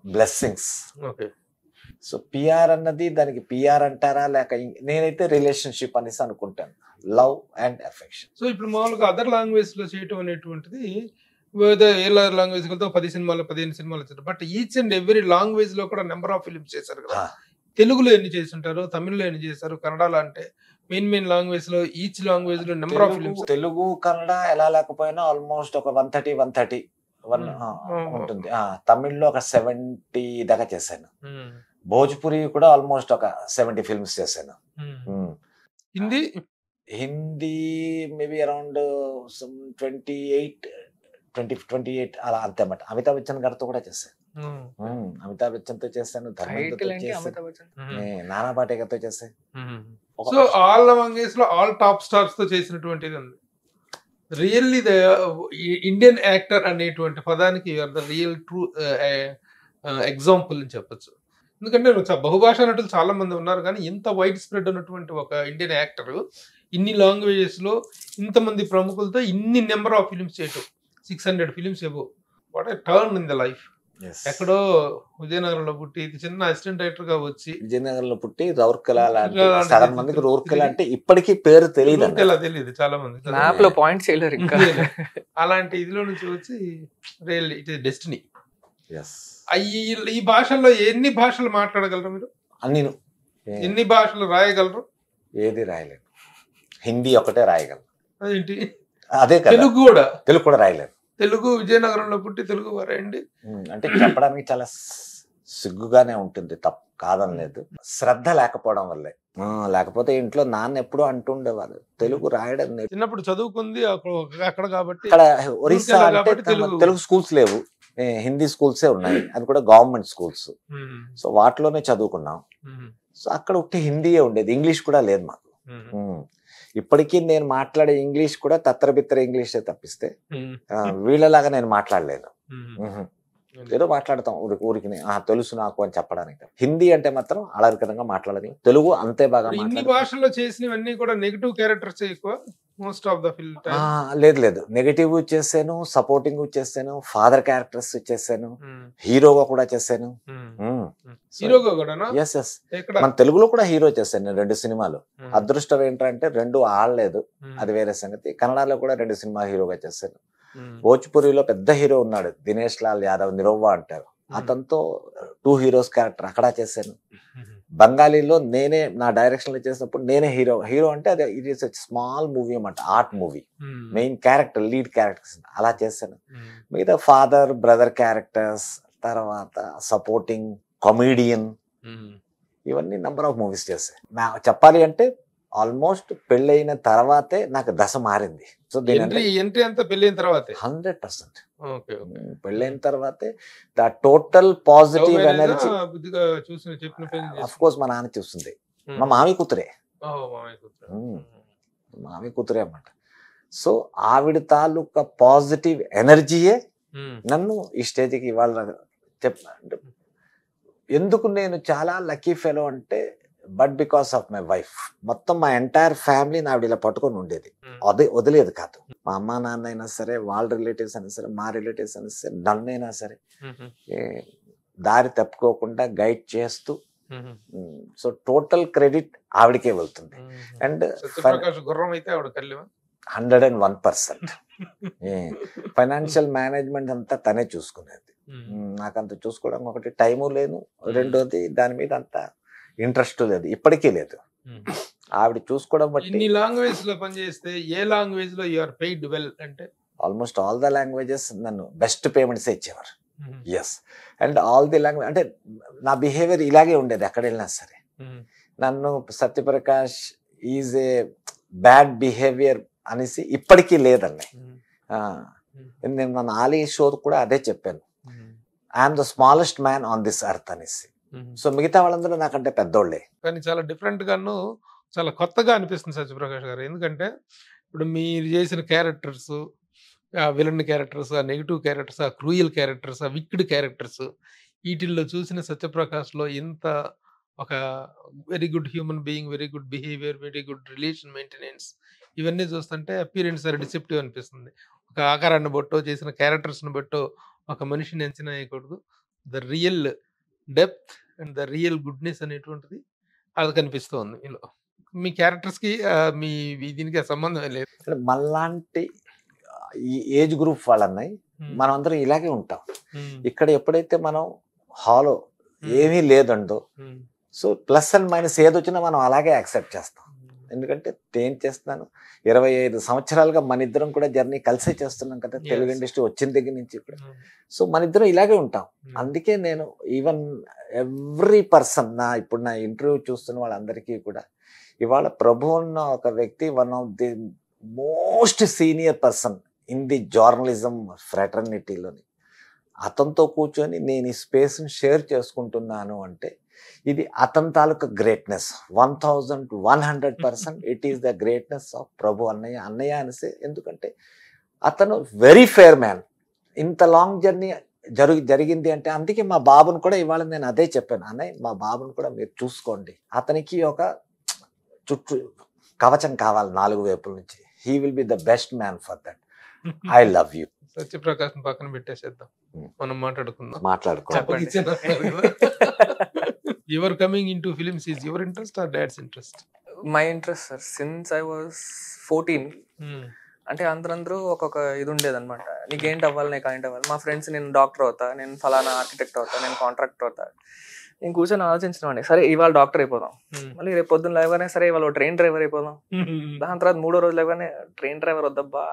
బ్లెస్సింగ్స్. సో పిఆర్ అన్నది దానికి పిఆర్ అంటారా లేక, నేనైతే రిలేషన్షిప్ అనేసి అనుకుంటాను, లవ్ అండ్ అఫెక్షన్. సో ఇప్పుడు మామూలుగా అదర్ లాంగ్వేజ్ లో చేయటం అనేటువంటిది ఏ లాంగ్వేజ్ వెళ్తే 10 సినిమాలు 15 సినిమాలు వచ్చారు. But each and every language లో కూడా నెంబర్ ఆఫ్ ఫిలిమ్స్ చేశారు కదా. తెలుగులో ఎన్ని చేస్తుంటారు, తమిళ్లో ఎన్ని చేశారు, కన్నడలో అంటే మెయిన్ లాంగ్వేజ్ లో ఈచ్ లాంగ్వేజ్ లో number of films. Telugu Kannada ఎలా లేకపోయినా ఆల్మోస్ట్ ఒక 130 ఉంటుంది. తమిళ్లో ఒక 70 దాకా చేశాను. భోజ్పురి కూడా ఆల్మోస్ట్ ఒక 70 ఫిల్మ్స్ చేశాను. హిందీ మేబీ అరౌండ్ 28 అలా అంతే అన్నమాట. అమితాబ్ బచ్చన్ గారితో కూడా చేశాను. అమితాబ్ బచ్చన్ తో చేశాను, ధర్మేంద్రతో చేశాను, నానా పాటేకర్తో చేశాను. సో ఆల్ లాంగ్వేజ్ లో ఆల్ టాప్ స్టార్స్ తో చేసినటువంటిది ఉంది. రియల్లీ ద ఇండియన్ యాక్టర్ అనేటువంటి పదానికి ద రియల్ ట్రూ ఎగ్జాంపుల్ అని చెప్పొచ్చు. ఎందుకంటే బహుభాషా నటులు చాలా మంది ఉన్నారు, కానీ ఇంత వైడ్ స్ప్రెడ్ ఉన్నటువంటి ఒక ఇండియన్ యాక్టర్ ఇన్ని లాంగ్వేజెస్ లో ఇంతమంది ప్రముఖులతో ఇన్ని నెంబర్ ఆఫ్ ఫిలిమ్స్ చేయటం, 600 films above. What a turn in the life. ఎక్కడో విజయనగరంలో పుట్టి చిన్న అసిస్టెంట్ డైరెక్టర్ గా వచ్చి విజయనగరంలో పుట్టి రౌర్కెలా లాంటి చాలా మందికి రూర్కెలా అంటే ఇప్పటికీ పేరు తెలియదు, తెలియదు చాలా మంది, మ్యాప్ లో పాయింట్స్ చేయలేరు ఇంకా. అలాంటి ఇదిలో నుంచి వచ్చి real it is destiny. Yes. ఈ భాషల్లో ఎన్ని భాషలు మాట్లాడగలరు మీరు? అన్ని. ఎన్ని భాషలు రాయగలరు? ఏది రాయలేదు, హిందీ ఒకటే రాయగలరు. అదేంటి? అదే కదా. తెలుగు కూడా రాయలేదు. తెలుగు విజయనగరంలో పుట్టి తెలుగు వారండి అంటే చెప్పడానికి చాలా సిగ్గుగానే ఉంటుంది, తప్పు కాదనలేదు. శ్రద్ధ లేకపోవడం వల్లే. లేకపోతే ఇంట్లో నాన్న ఎప్పుడూ అంటుండేవారు తెలుగు రాయడం. చిన్నప్పుడు చదువుకుంది అక్కడ కాబట్టి. అక్కడ ఒరిస్సా అంటే తెలుగు స్కూల్స్ లేవు, హిందీ స్కూల్సే ఉన్నాయి, అది కూడా గవర్నమెంట్ స్కూల్స్. సో వాటిలోనే చదువుకున్నాం. సో అక్కడ ఒకటి హిందీయే ఉండేది, ఇంగ్లీష్ కూడా లేదు మాకు. ఇప్పటికీ నేను మాట్లాడే ఇంగ్లీష్ కూడా తత్తరబిత్తర ఇంగ్లీషే తప్పిస్తే వీళ్ళలాగా నేను మాట్లాడలేను. ఏదో మాట్లాడతాం ఊరికి తెలుసు నాకు అని చెప్పడానికి. హిందీ అంటే మాత్రం అలరికరంగా మాట్లాడదు, తెలుగు అంతే బాగా. ఇన్ని భాషల్లో చేసినవన్నీ కూడా నెగటివ్ క్యారెక్టర్స్ ఎక్కువ మోస్ట్ ఆఫ్ ద ఫిల్మ్. లేదు, నెగటివ్ చేశాను, సపోర్టింగ్ చేశాను, ఫాదర్ క్యారెక్టర్స్ చేశాను, హీరోగా కూడా చేశాను. హీరోగా కూడా ఎస్ ఎస్. మన తెలుగులో కూడా హీరో చేశాను నేను 2 సినిమాలు. అదృష్టం ఏంటంటే 2 ఆడలేదు, అది వేరే సంగతి. కన్నడలో కూడా 2 సినిమా హీరోగా చేశాను. భోజ్పురిలో పెద్ద హీరో ఉన్నాడు, దినేష్ లాల్ యాదవ్, నిరోవా అంటారు, అతనితో 2 హీరోస్ క్యారెక్టర్ అక్కడ చేశాను. బెంగాలీలో నేనే నా డైరెక్షన్ లో చేసినప్పుడు నేనే హీరో అంటే అది ఇట్ ఈస్ స్మాల్ మూవీ అన్నమాట, art movie, main character, lead characters అలా చేశాను. మిగతా ఫాదర్ బ్రదర్ క్యారెక్టర్స్, తర్వాత సపోర్టింగ్, కామెడియన్, ఇవన్నీ నంబర్ ఆఫ్ మూవీస్ చేశాను. చెప్పాలి అంటే ఆల్మోస్ట్ పెళ్ళైన తర్వాతే నాకు దశ మారింది. సో ఎంట్రీ అంతా పెళ్ళైన తర్వాత 100%. పెళ్ళైన తర్వాతే the total positive energy. Of course మా నాన్న చూస్తుంది, మా మామి కూతురే, మామి కూతురే అన్నమాట. సో ఆవిడ తాలూకా పాజిటివ్ ఎనర్జీయే నన్ను ఈ స్టేజ్కి ఇవాళ ఎందుకు నేను చాలా లక్కీ ఫెలో అంటే, but because of my wife. మొత్తం మా ఎంటైర్ ఫ్యామిలీని ఆవిడ ఇలా పట్టుకొని ఉండేది, అదే వదిలేదు కాదు. మా అమ్మ నాన్న అయినా సరే, వాళ్ళ రిలేటివ్స్ అయినా సరే, మా రిలేటివ్స్ అయినా సరే, నన్నైనా సరే దారి తప్పుకోకుండా గైడ్ చేస్తూ. సో టోటల్ క్రెడిట్ ఆవిడకే వెళ్తుంది. అండ్ 101% ఫైనాన్షియల్ మేనేజ్మెంట్ అంతా తనే చూసుకునేది. నాకంత చూసుకోవడం ఒకటి టైము లేదు, రెండోది దాని మీద అంత ఇంట్రెస్ట్ లేదు, ఇప్పటికీ లేదు. ఆవిడ చూసుకోవడం బట్టి. లాంగ్వేజ్ లో పనిచేస్తే ఏ లాంగ్వేజ్ లో యు ఆర్ పెయిడ్ వెల్ అంటే? ఆల్మోస్ట్ ఆల్ ద లాంగ్వేజెస్ నన్ను బెస్ట్ పేమెంట్స్ ఇచ్చేవారు. Yes. And all the language అంటే నా బిహేవియర్ ఇలాగే ఉండేది ఎక్కడ వెళ్ళినా సరే. నన్ను Satyaprakash is a bad behaviour అనేసి ఇప్పటికీ లేదండి. నేను మన ఆలీ షో కూడా అదే చెప్పాను, I'm the smallest man on this earth అనేసి. సో మిగతా వాళ్ళందరూ నాకంటే పెద్దోళ్ళే. కానీ చాలా డిఫరెంట్ గాను చాలా కొత్తగా అనిపిస్తుంది సత్యప్రకాష్ గారు. ఎందుకంటే ఇప్పుడు మీరు చేసిన క్యారెక్టర్స్, విలన్ క్యారెక్టర్స్, ఆ నెగిటివ్ క్యారెక్టర్స్, ఆ క్రూయల్ క్యారెక్టర్స్, ఆ విక్డ్ క్యారెక్టర్స్, వీటిల్లో చూసిన సత్యప్రకాష్లో ఇంత ఒక very good human being, very good behaviour, very good relation maintenance, ఇవన్నీ చూస్తుంటే అపీరెన్స్ ఆర్ డిసెప్టివ్ అనిపిస్తుంది. ఒక ఆకారాన్ని బట్టో, చేసిన క్యారెక్టర్స్ని బట్టో ఒక మనిషిని అంచనా వేయకూడదు. The real depth and the real goodness అనేటువంటిది అది కనిపిస్తుంది మీలో. మీ క్యారెక్టర్స్కి మీ దీనికి సంబంధం లేదు. మనలాంటి ఈ ఏజ్ గ్రూప్ వాళ్ళన్నాయి, మనం అందరం ఇలాగే ఉంటాం. ఇక్కడ ఎప్పుడైతే మనం హాలో ఏమీ లేదండో, సో ప్లస్ అండ్ మైనస్ ఏదొచ్చినా మనం అలాగే యాక్సెప్ట్ చేస్తాం. ఎందుకంటే నేను చేస్తున్నాను 25 సంవత్సరాలుగా మన ఇద్దరం కూడా జర్నీ కలిసే చేస్తున్నాం కదా, తెలుగు ఇండస్ట్రీ వచ్చిన దగ్గర నుంచి కూడా. సో మన ఇద్దరం ఇలాగే ఉంటాం. అందుకే నేను ఈవెన్ ఎవ్రీ పర్సన్ ఇప్పుడు నా ఇంటర్వ్యూ చూస్తున్న వాళ్ళందరికీ కూడా ఇవాళ ప్రభు అన్న ఒక వ్యక్తి one of the most senior person in the journalism ఫ్రాటర్నిటీలోని, అతనితో కూర్చొని నేను ఈ స్పేస్ని షేర్ చేసుకుంటున్నాను అంటే ఇది అతని తాలూకా greatness. 1100% it is the greatness of Prabhu అన్నయ్య అనేసి. ఎందుకంటే అతను వెరీ ఫేర్ మ్యాన్. ఇంత లాంగ్ జర్నీ జరిగింది అంటే అందుకే మా బాబును కూడా ఇవాళ నేను అదే చెప్పాను, అన్నయ్య మా బాబును కూడా మీరు చూసుకోండి, అతనికి ఒక చుట్టూ కవచం కావాలి 4 వైపుల నుంచి. He will be the best man for that. I love you. Satyaprakash పక్కన పెట్టేసేద్దాం, మనం మాట్లాడుకుందాం. Your coming into films is your interest or dad's interest? My interest sir, since I was 14. అంటే అందరూ ఒక్కొక్క ఇది ఉండేది అనమాట, నీకేంటి అవ్వాలి, నీకు ఏంటి అవ్వాలి. మా ఫ్రెండ్స్, నేను డాక్టర్ అవుతా, నేను ఫలానా ఆర్కిటెక్ట్ అవుతా, నేను కాంట్రాక్టర్ అవుతా. నేను కూర్చొని ఆలోచించినామండి, సరే ఇవాళ డాక్టర్ అయిపోదాం, మళ్ళీ రేపు పొద్దున్న లేవగానే సరే ఇవాళ ట్రైన్ డ్రైవర్ అయిపోదాం, దాని తర్వాత 3వ రోజు లేవగానే ట్రైన్ డ్రైవర్ వద్దబ్బా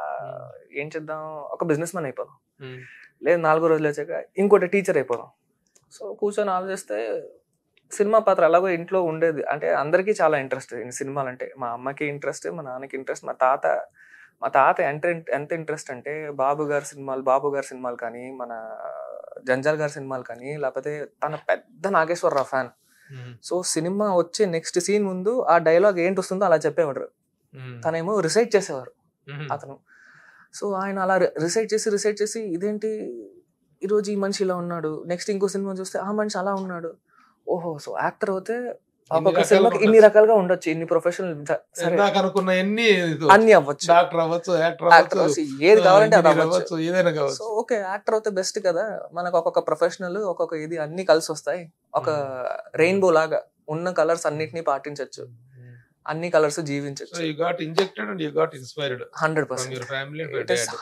ఏం చేద్దాం, ఒక బిజినెస్ మ్యాన్ అయిపోదాం, లేదు 4వ రోజులు వచ్చాక ఇంకోటి టీచర్ అయిపోదాం. సో కూర్చొని ఆలోచిస్తే సినిమా పాత్ర అలాగో ఇంట్లో ఉండేది. అంటే అందరికీ చాలా ఇంట్రెస్ట్ సినిమాలు అంటే, మా అమ్మకి ఇంట్రెస్ట్, మా నాన్నకి ఇంట్రెస్ట్, మా తాత ఎంత ఇంట్రెస్ట్ అంటే బాబు గారి సినిమాలు కానీ, మన జంజాల్ గారి సినిమాలు కానీ, లేకపోతే తన పెద్ద నాగేశ్వరరావు ఫ్యాన్. సో సినిమా వచ్చే నెక్స్ట్ సీన్ ముందు ఆ డైలాగ్ ఏంటి వస్తుందో అలా చెప్పేవాడు, తనేమో రిసైట్ చేసేవారు అతను. సో ఆయన అలా రిసైట్ చేసి ఇదేంటి ఈరోజు ఈ మనిషి ఇలా ఉన్నాడు, నెక్స్ట్ ఇంకో సినిమా చూస్తే ఆ మనిషి అలా ఉన్నాడు, ఓహో సో యాక్టర్ అయితే ఒక్కొక్క సినిమాకి ఇన్ని రకాలుగా ఉండొచ్చు, ఇన్ని ప్రొఫెషనల్ అన్ని అవ్వచ్చు, ఏది కావాలంటే అది అవ్వచ్చు. సో ఓకే, యాక్టర్ అయితే బెస్ట్ కదా, మనకు ఒక్కొక్క ప్రొఫెషనల్ ఒక్కొక్క ఇది అన్ని కలిసి వస్తాయి, ఒక రెయిన్బో లాగా ఉన్న కలర్స్ అన్నిటినీ పాటించవచ్చు, అన్ని కలర్స్ జీవించవచ్చు.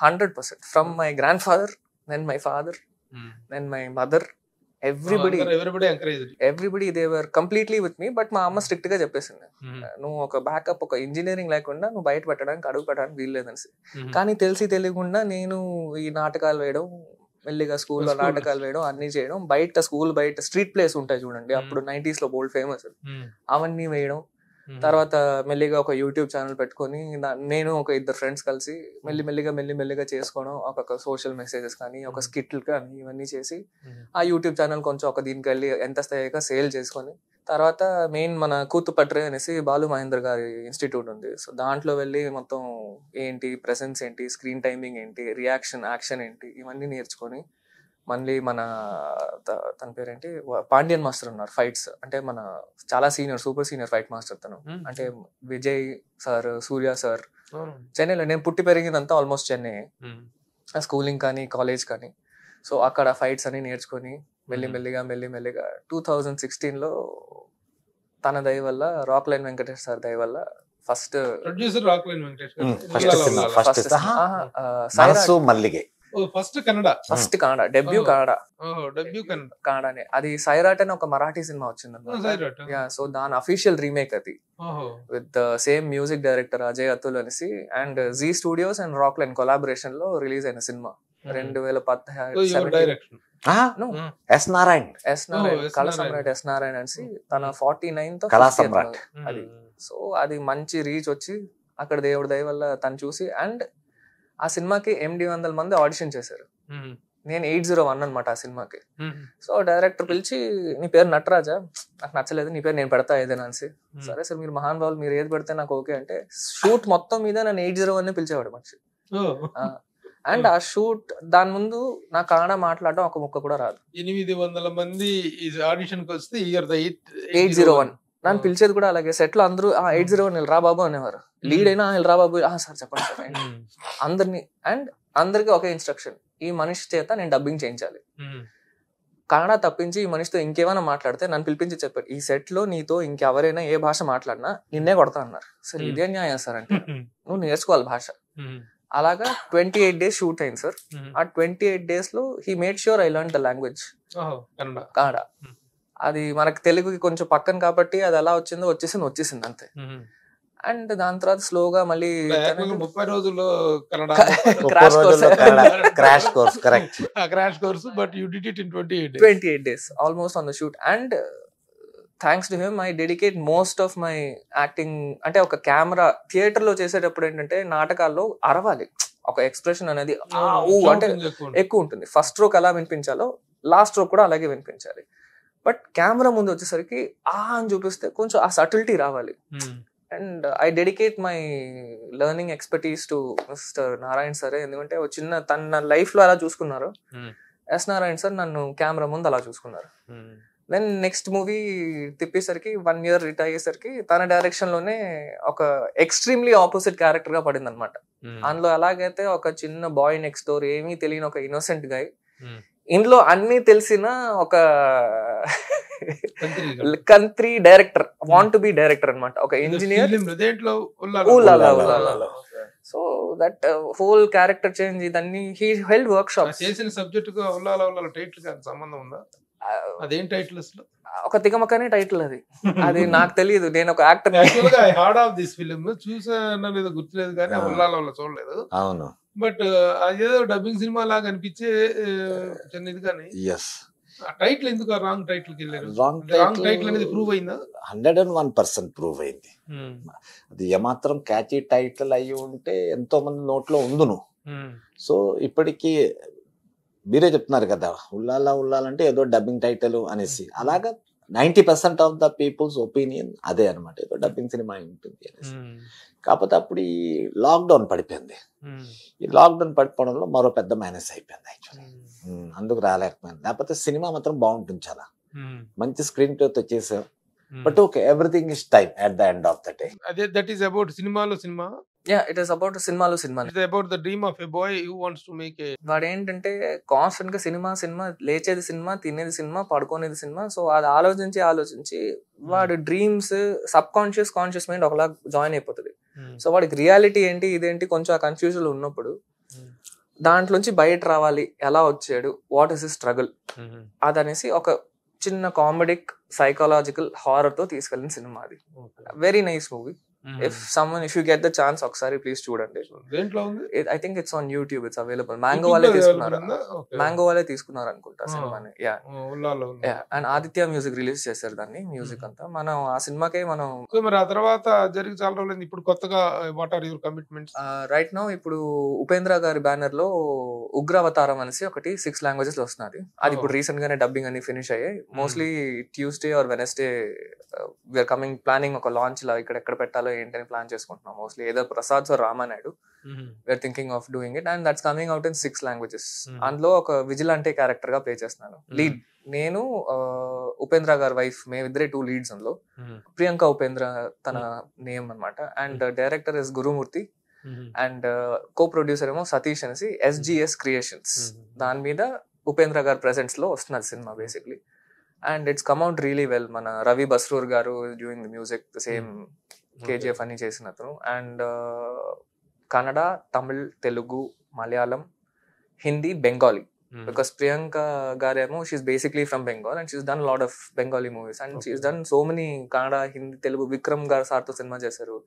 100% from my grand father, then my father, then my mother. Everybody they were completely with me, but మా అమ్మ స్ట్రిక్ట్ గా చెప్పేసింది, నువ్వు ఒక బ్యాకప్, ఒక ఇంజనీరింగ్ లేకుండా నువ్వు బయట పెట్టడానికి అడుగు పెట్టడానికి వీల్లేదనేసి. కానీ తెలియకుండా నేను ఈ నాటకాలు వేయడం, మెల్లిగా స్కూల్లో నాటకాలు వేయడం, అన్ని చేయడం, బయట స్ట్రీట్ ప్లేస్ ఉంటాయి చూడండి, అప్పుడు 90s లో బోల్డ్ ఫేమస్, అవన్నీ వేయడం. తర్వాత మెల్లిగా ఒక యూట్యూబ్ ఛానల్ పెట్టుకొని నేను ఒక 2 ఫ్రెండ్స్ కలిసి మెల్లిమెల్లిగా చేసుకోవడం, ఒక సోషల్ మెసేజెస్ కానీ, ఒక స్కిట్లు కానీ, ఇవన్నీ చేసి ఆ యూట్యూబ్ ఛానల్ కొంచెం ఒక దీనికి వెళ్ళి ఎంత స్థాయిగా సేల్ చేసుకొని, తర్వాత మెయిన్ మన కూతుపట్రే అనేసి బాలు మహేందర్ గారి ఇన్స్టిట్యూట్ ఉంది. సో దాంట్లో వెళ్ళి మొత్తం ఏంటి ప్రెసెన్స్ ఏంటి, స్క్రీన్ టైమింగ్ ఏంటి, యాక్షన్ ఏంటి, ఇవన్నీ నేర్చుకొని మళ్ళీ మన తన పేరేంటి పాండ్యన్ మాస్టర్ ఉన్నారు, ఫైట్స్ అంటే మన చాలా సూపర్ సీనియర్ ఫైట్ మాస్టర్ తను. అంటే విజయ్ సార్, సూర్య సార్, చెన్నైలో నేను పుట్టి పెరిగిందంతా ఆల్మోస్ట్ చెన్నై, స్కూలింగ్ కానీ కాలేజ్ కానీ. సో అక్కడ ఫైట్స్ అని నేర్చుకొని మెల్లిమెల్లిగా 2016లో తన దయ వల్ల, రాక్ లైన్ వెంకటేష్ సార్ దయ వల్ల ఫస్ట్ కన్నడ డెబ్యూ కన్నడ అది సైరాట్ అని ఒక మరాఠీ సినిమా వచ్చింది. సో దాని అఫీషియల్ రీమేక్ అది, with same music director Ajay Atul అనేసి, and Zee Studios and Rockline collaboration లో రిలీజ్ అయిన cinema 2017. S Narayan Kala Samrat yes Narayan అనేసి తన 49th అది. సో అది మంచి రీచ్ వచ్చి అక్కడ దేవుడి దయ వల్ల తను చూసి, అండ్ ఆ సినిమాకి 800 మంది ఆడిషన్ చేశారు. నేను 801 అనమాట ఆ సినిమాకి. సో డైరెక్టర్ పిలిచి, నీ పేరు నటరాజా, నాకు నచ్చలేదు, నీ పేరు నేను పెడతా ఏదైనా అనేసి. సరే సార్ మీరు మహాన్ బాబులు, మీరు ఏది పెడితే నాకు ఓకే అంటే, షూట్ మొత్తం మీద నన్ను 801 పిలిచేవాడు మనిషి. అండ్ ఆ షూట్ దాని ముందు నా కన్నడ మాట్లాడడం ఒక ముక్క కూడా రాదు. 800 మంది ఆడిషన్ కి వస్తే 801 నన్ను పిలిచేది కూడా అలాగే. సెట్ లో అందరూ 801 రా బాబు అనేవారు. లీడ్ అయినా రా బాబు, సార్ చెప్పండి సార్ అందరినీ. అండ్ అందరికి ఒకే ఇన్స్ట్రక్షన్, ఈ మనిషి చేత నేను డబ్బింగ్ చేయించాలి. కన్నడ తప్పించి ఈ మనిషితో ఇంకేమైనా మాట్లాడితే నన్ను పిలిపించి చెప్పాడు, ఈ సెట్ లో నీతో ఇంకెవరైనా ఏ భాష మాట్లాడినా నిన్నే కొడతా అన్నారు. సార్ ఇదే న్యాయం సార్ అంటే, నువ్వు నేర్చుకోవాలి భాష. అలాగా 28 days షూట్ అయింది సార్. ఆ 28 days లో he made sure I learn the language Kannada. అది మనకు తెలుగుకి కొంచెం పక్కన కాబట్టి అది ఎలా వచ్చిందో వచ్చేసింది అంతే. అండ్ దాని తర్వాత స్లోగా మళ్ళీ 30 రోజుల్లో crash course, but you did it in 28 days almost on the shoot. And thanks to him I dedicate most of my acting. అంటే ఒక కెమెరా థియేటర్ లో చేసేటప్పుడు ఏంటంటే, నాటకాల్లో అరవాలి, ఒక ఎక్స్ప్రెషన్ అనేది అంటే ఎక్కువ ఉంటుంది. ఫస్ట్ రోక్ ఎలా వినిపించాలో లాస్ట్ రోక్ కూడా అలాగే వినిపించాలి. బట్ కెమెరా ముందు వచ్చేసరికి అని చూపిస్తే కొంచెం ఆ సటిల్టీ రావాలి. And I dedicate my learning expertise to mister Narayan సరే. ఎందుకంటే చిన్న తన లైఫ్ లో అలా చూసుకున్నారు. ఎస్ నారాయణ్ సార్ నన్ను కెమెరా ముందు అలా చూసుకున్నారు. దెన్ నెక్స్ట్ మూవీ తిప్పేసరికి 1 year రిటైర్ అయ్యేసరికి తన డైరెక్షన్ లోనే ఒక ఎక్స్ట్రీమ్లీ ఆపోజిట్ క్యారెక్టర్ గా పడింది అనమాట. అందులో ఎలాగైతే ఒక చిన్న బాయ్ నెక్స్ట్ డోర్ ఏమీ తెలియని ఒక ఇన్నోసెంట్ గాయ్, ఇందులో అన్ని తెలిసిన ఒక country director, want to be director అన్నమాట, ఒక engineer. So that whole character change ఇదన్నీ హీ హెల్డ్ వర్క్ షాప్స్. చేసిన సబ్జెక్ట్ గా ఉల్లాల టైటిల్ కి సంబంధం ఉందా? అదేం టైటిల్ అసలు? ఒక తికమకనే టైటిల్ అది. అది నాకు తెలియదు, నేను ఒక యాక్టర్. యాక్చువల్గా I heard of this film, చూసానో లేదో గుర్తులేదు కానీ ఉల్లాల చూడలేదు. అవును, బట్ అదేదో డబ్బింగ్ సినిమా లాగా అనిపించే చిన్నది కానీ టైటిల్ ఎందుకు రాంగ్ టైటిల్ కి వెళ్ళారు? రాంగ్ టైటిల్ అనేది ప్రూవ్ అయిందా? 101% ప్రూవ్ అయింది. అది ఏమాత్రం క్యాచీ టైటిల్ అయ్యి ఉంటే ఎంతో మంది నోట్లో ఉందును. సో ఇప్పటికీ మీరే చెప్తున్నారు కదా, ఉల్లాలంటే ఏదో డబ్బింగ్ టైటిల్ అనేసి. అలాగా 90% ఆఫ్ ద పీపుల్స్ ఒపీనియన్ అదే అనమాట, ఏదో డబ్బింగ్ సినిమా ఉంటుంది అనేసి. కాకపోతే అప్పుడు ఈ లాక్డౌన్ పడిపోయింది. ఈ లాక్డౌన్ పడిపోవడంలో మరో పెద్ద మైనస్ అయిపోయింది యాక్చువల్లీ. అందుకు రాలేకపోయింది. లేకపోతే సినిమా మాత్రం బాగుంటుంది, చాలా మంచి స్క్రీన్ ప్లేతో చేసాం. But okay, everything is time at the end of the day. అదే దట్ ఈస్ అబౌట్ సినిమాలో cinema. Yeah, it is about సినిమాలో cinema. It is about the dream of a boy who wants to make a. వాడు ఏంటంటే కాన్స్టెంట్ గా సినిమా లేచేది సినిమా, తినేది సినిమా, పడుకునేది సినిమా. సో అది ఆలోచించి వాడు డ్రీమ్స్ సబ్ కాన్షియస్ మైండ్ ఒకలా జాయిన్ అయిపోతుంది. సో వాడికి రియాలిటీ ఏంటి ఇదేంటి కొంచెం ఆ కన్ఫ్యూజన్ ఉన్నప్పుడు దాంట్లోంచి బయట రావాలి, ఎలా వచ్చాడు, వాట్ ఇస్ హిస్ స్ట్రగుల్, అదనేసి ఒక చిన్న కామెడిక్ సైకాలజికల్ హారర్ తో తీసుకెళ్ళిన సినిమా అది. Very nice movie. If you get the chance, ఒకసారి ప్లీజ్ చూడండి. I think it's on YouTube, it's available. Mango వాళ్ళే తీసుకున్నారు అనుకుంటా సినిమాని. అండ్ ఆదిత్య మ్యూజిక్ రిలీజ్ చేశారు దాన్ని, మ్యూజిక్ అంతా. మనం ఆ సినిమాకే మనం మరి ఆ తర్వాత జరిగి చాలా రోజులు. ఇప్పుడు కొత్తగా what are your commitments? Right now ఇప్పుడు ఉపేంద్ర గారి బ్యానర్ లో ఉగ్రవతారం అనేసి ఒకటి 6 లాంగ్వేజెస్ లో వస్తున్నది. అది ఇప్పుడు రీసెంట్ గానే డబ్బింగ్ అన్ని ఫినిష్ అయ్యాయి. Mostly Tuesday or Wednesday we're coming, planning ఒక లాంచ్ లా ఇక్కడ ఎక్కడ పెట్టాలో ఏంటని ప్లాన్ చేసుకుంటున్నాం. మోస్ట్లీ ఏదో Prasad or Ramanaidu we're thinking of doing it. And that's coming out in 6 languages. అందులో ఒక విజిలాంటే క్యారెక్టర్ గా ప్లే చేస్తున్నాను. లీడ్ నేను, ఉపేంద్ర గారి వైఫ్, మేమిద్దరే 2 లీడ్స్ అందులో. ప్రియాంక ఉపేంద్ర తన నేమ్ అనమాట. And director is Gurumurthy. And co producer ఏమో సతీష్ అనేసి SGS క్రియేషన్స్. దాని మీద ఉపేంద్ర గారి ప్రెసెన్స్ లో వస్తున్నది సినిమా basically. And it's come out really well. మన రవి బస్రూర్ గారు doing the music, the same KGF అని చేసిన అతను. అండ్ కన్నడ, తమిళ్, తెలుగు, మలయాళం, హిందీ, బెంగాలీ. బికాస్ ప్రియాంక గారేమో she's basically from Bengal and she's done lot of Bengali movies. And she's done so many Kannada, Hindi, Telugu. Vikram గారు సార్తో సినిమా చేశారు.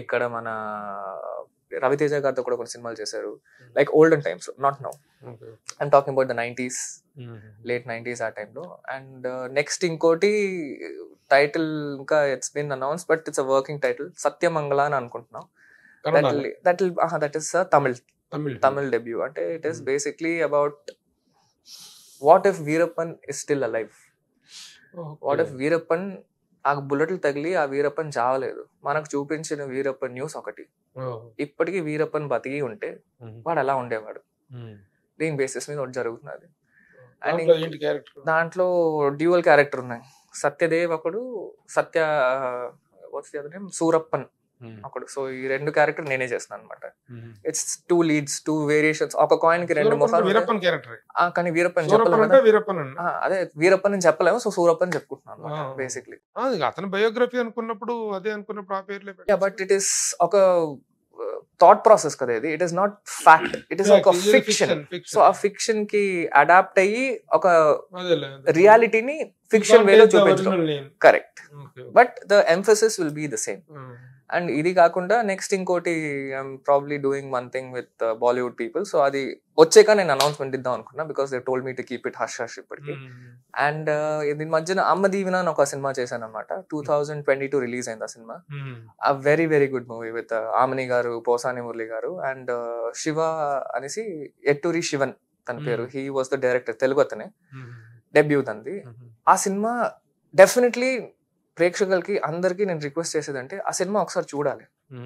ఇక్కడ మన రవితేజ గారితో కూడా కొన్ని సినిమాలు చేశారు, like olden times, not now. I'm talking about the 90s, late 90s ఆ టైంలో. అండ్ నెక్స్ట్ ఇంకోటి టైటిల్ ఇంకా it's been announce, but it's a working title, Sathyamangala అని అనుకుంటున్నాం. That is Tamil debut. అంటే it is basically about what if Veerappan is still alive. What if Veerappan ఆ బుల్లెట్లు తగిలి ఆ వీరప్పన్ చావలేదు, మనకు చూపించిన వీరప్పన్ న్యూస్ ఒకటి, ఇప్పటికీ వీరప్పన్ బతికి ఉంటే వాడు ఎలా ఉండేవాడు, దీని బేసిస్ మీద ఒకటి జరుగుతున్నది. అండ్ దాంట్లో డ్యూయల్ క్యారెక్టర్ ఉన్నాయి. సత్యదేవ్ ఒకడు, సూరప్పన్ ఒకడు. సో ఈ 2 క్యారెక్టర్ నేనే చేస్తున్నాను అనమాట. It's 2 leads, 2 variations. ఒక కాయిన్ కి 2 మొహాలు. కానీ వీరప్పన్ చెప్పలేము. అదే వీరప్పన్ అని చెప్పలేము, సో సూరప్పన్ చెప్పుకుంటున్నాను బేసిక్లీ. అతని బయోగ్రఫీ అనుకున్నప్పుడు అదే అనుకున్నప్పుడు ఆ పేర్లే. బట్ ఇట్ ఈస్ ఒక థాట్ ప్రాసెస్ కదా ఇది. It is not fact, it is ఒక ఫిక్షన్. సో ఆ ఫిక్షన్ కి అడాప్ట్ అయ్యి ఒక రియాలిటీని ఫిక్షన్ వేలో చూపించడం. Correct, but the emphasis will be the same. And ఇది కాకుండా నెక్స్ట్ ఇంకోటి I'm probably doing one thing with Bollywood people. So అది వచ్చాక నేను అనౌన్స్మెంట్ ఇద్దాం అనుకున్నా, because they told me to keep it hush hush ఇప్పటికి. అండ్ దీని మధ్యన అమ్మ దీవెన అని ఒక సినిమా చేశాను అనమాట. 2022 రిలీజ్ అయింది ఆ సినిమా. ఆ very very good movie with Aamani గారు, పోసాని మురళి గారు అండ్ శివ అనేసి, ఎట్టూరి శివన్ తన పేరు. He was the director, Telugu అతనే, డెబ్యూ తంది. ఆ సినిమా డెఫినెట్లీ ప్రేక్షకులకి అందరికి నేను రిక్వెస్ట్ చేసేదంటే ఆ సినిమా ఒకసారి చూడాలి.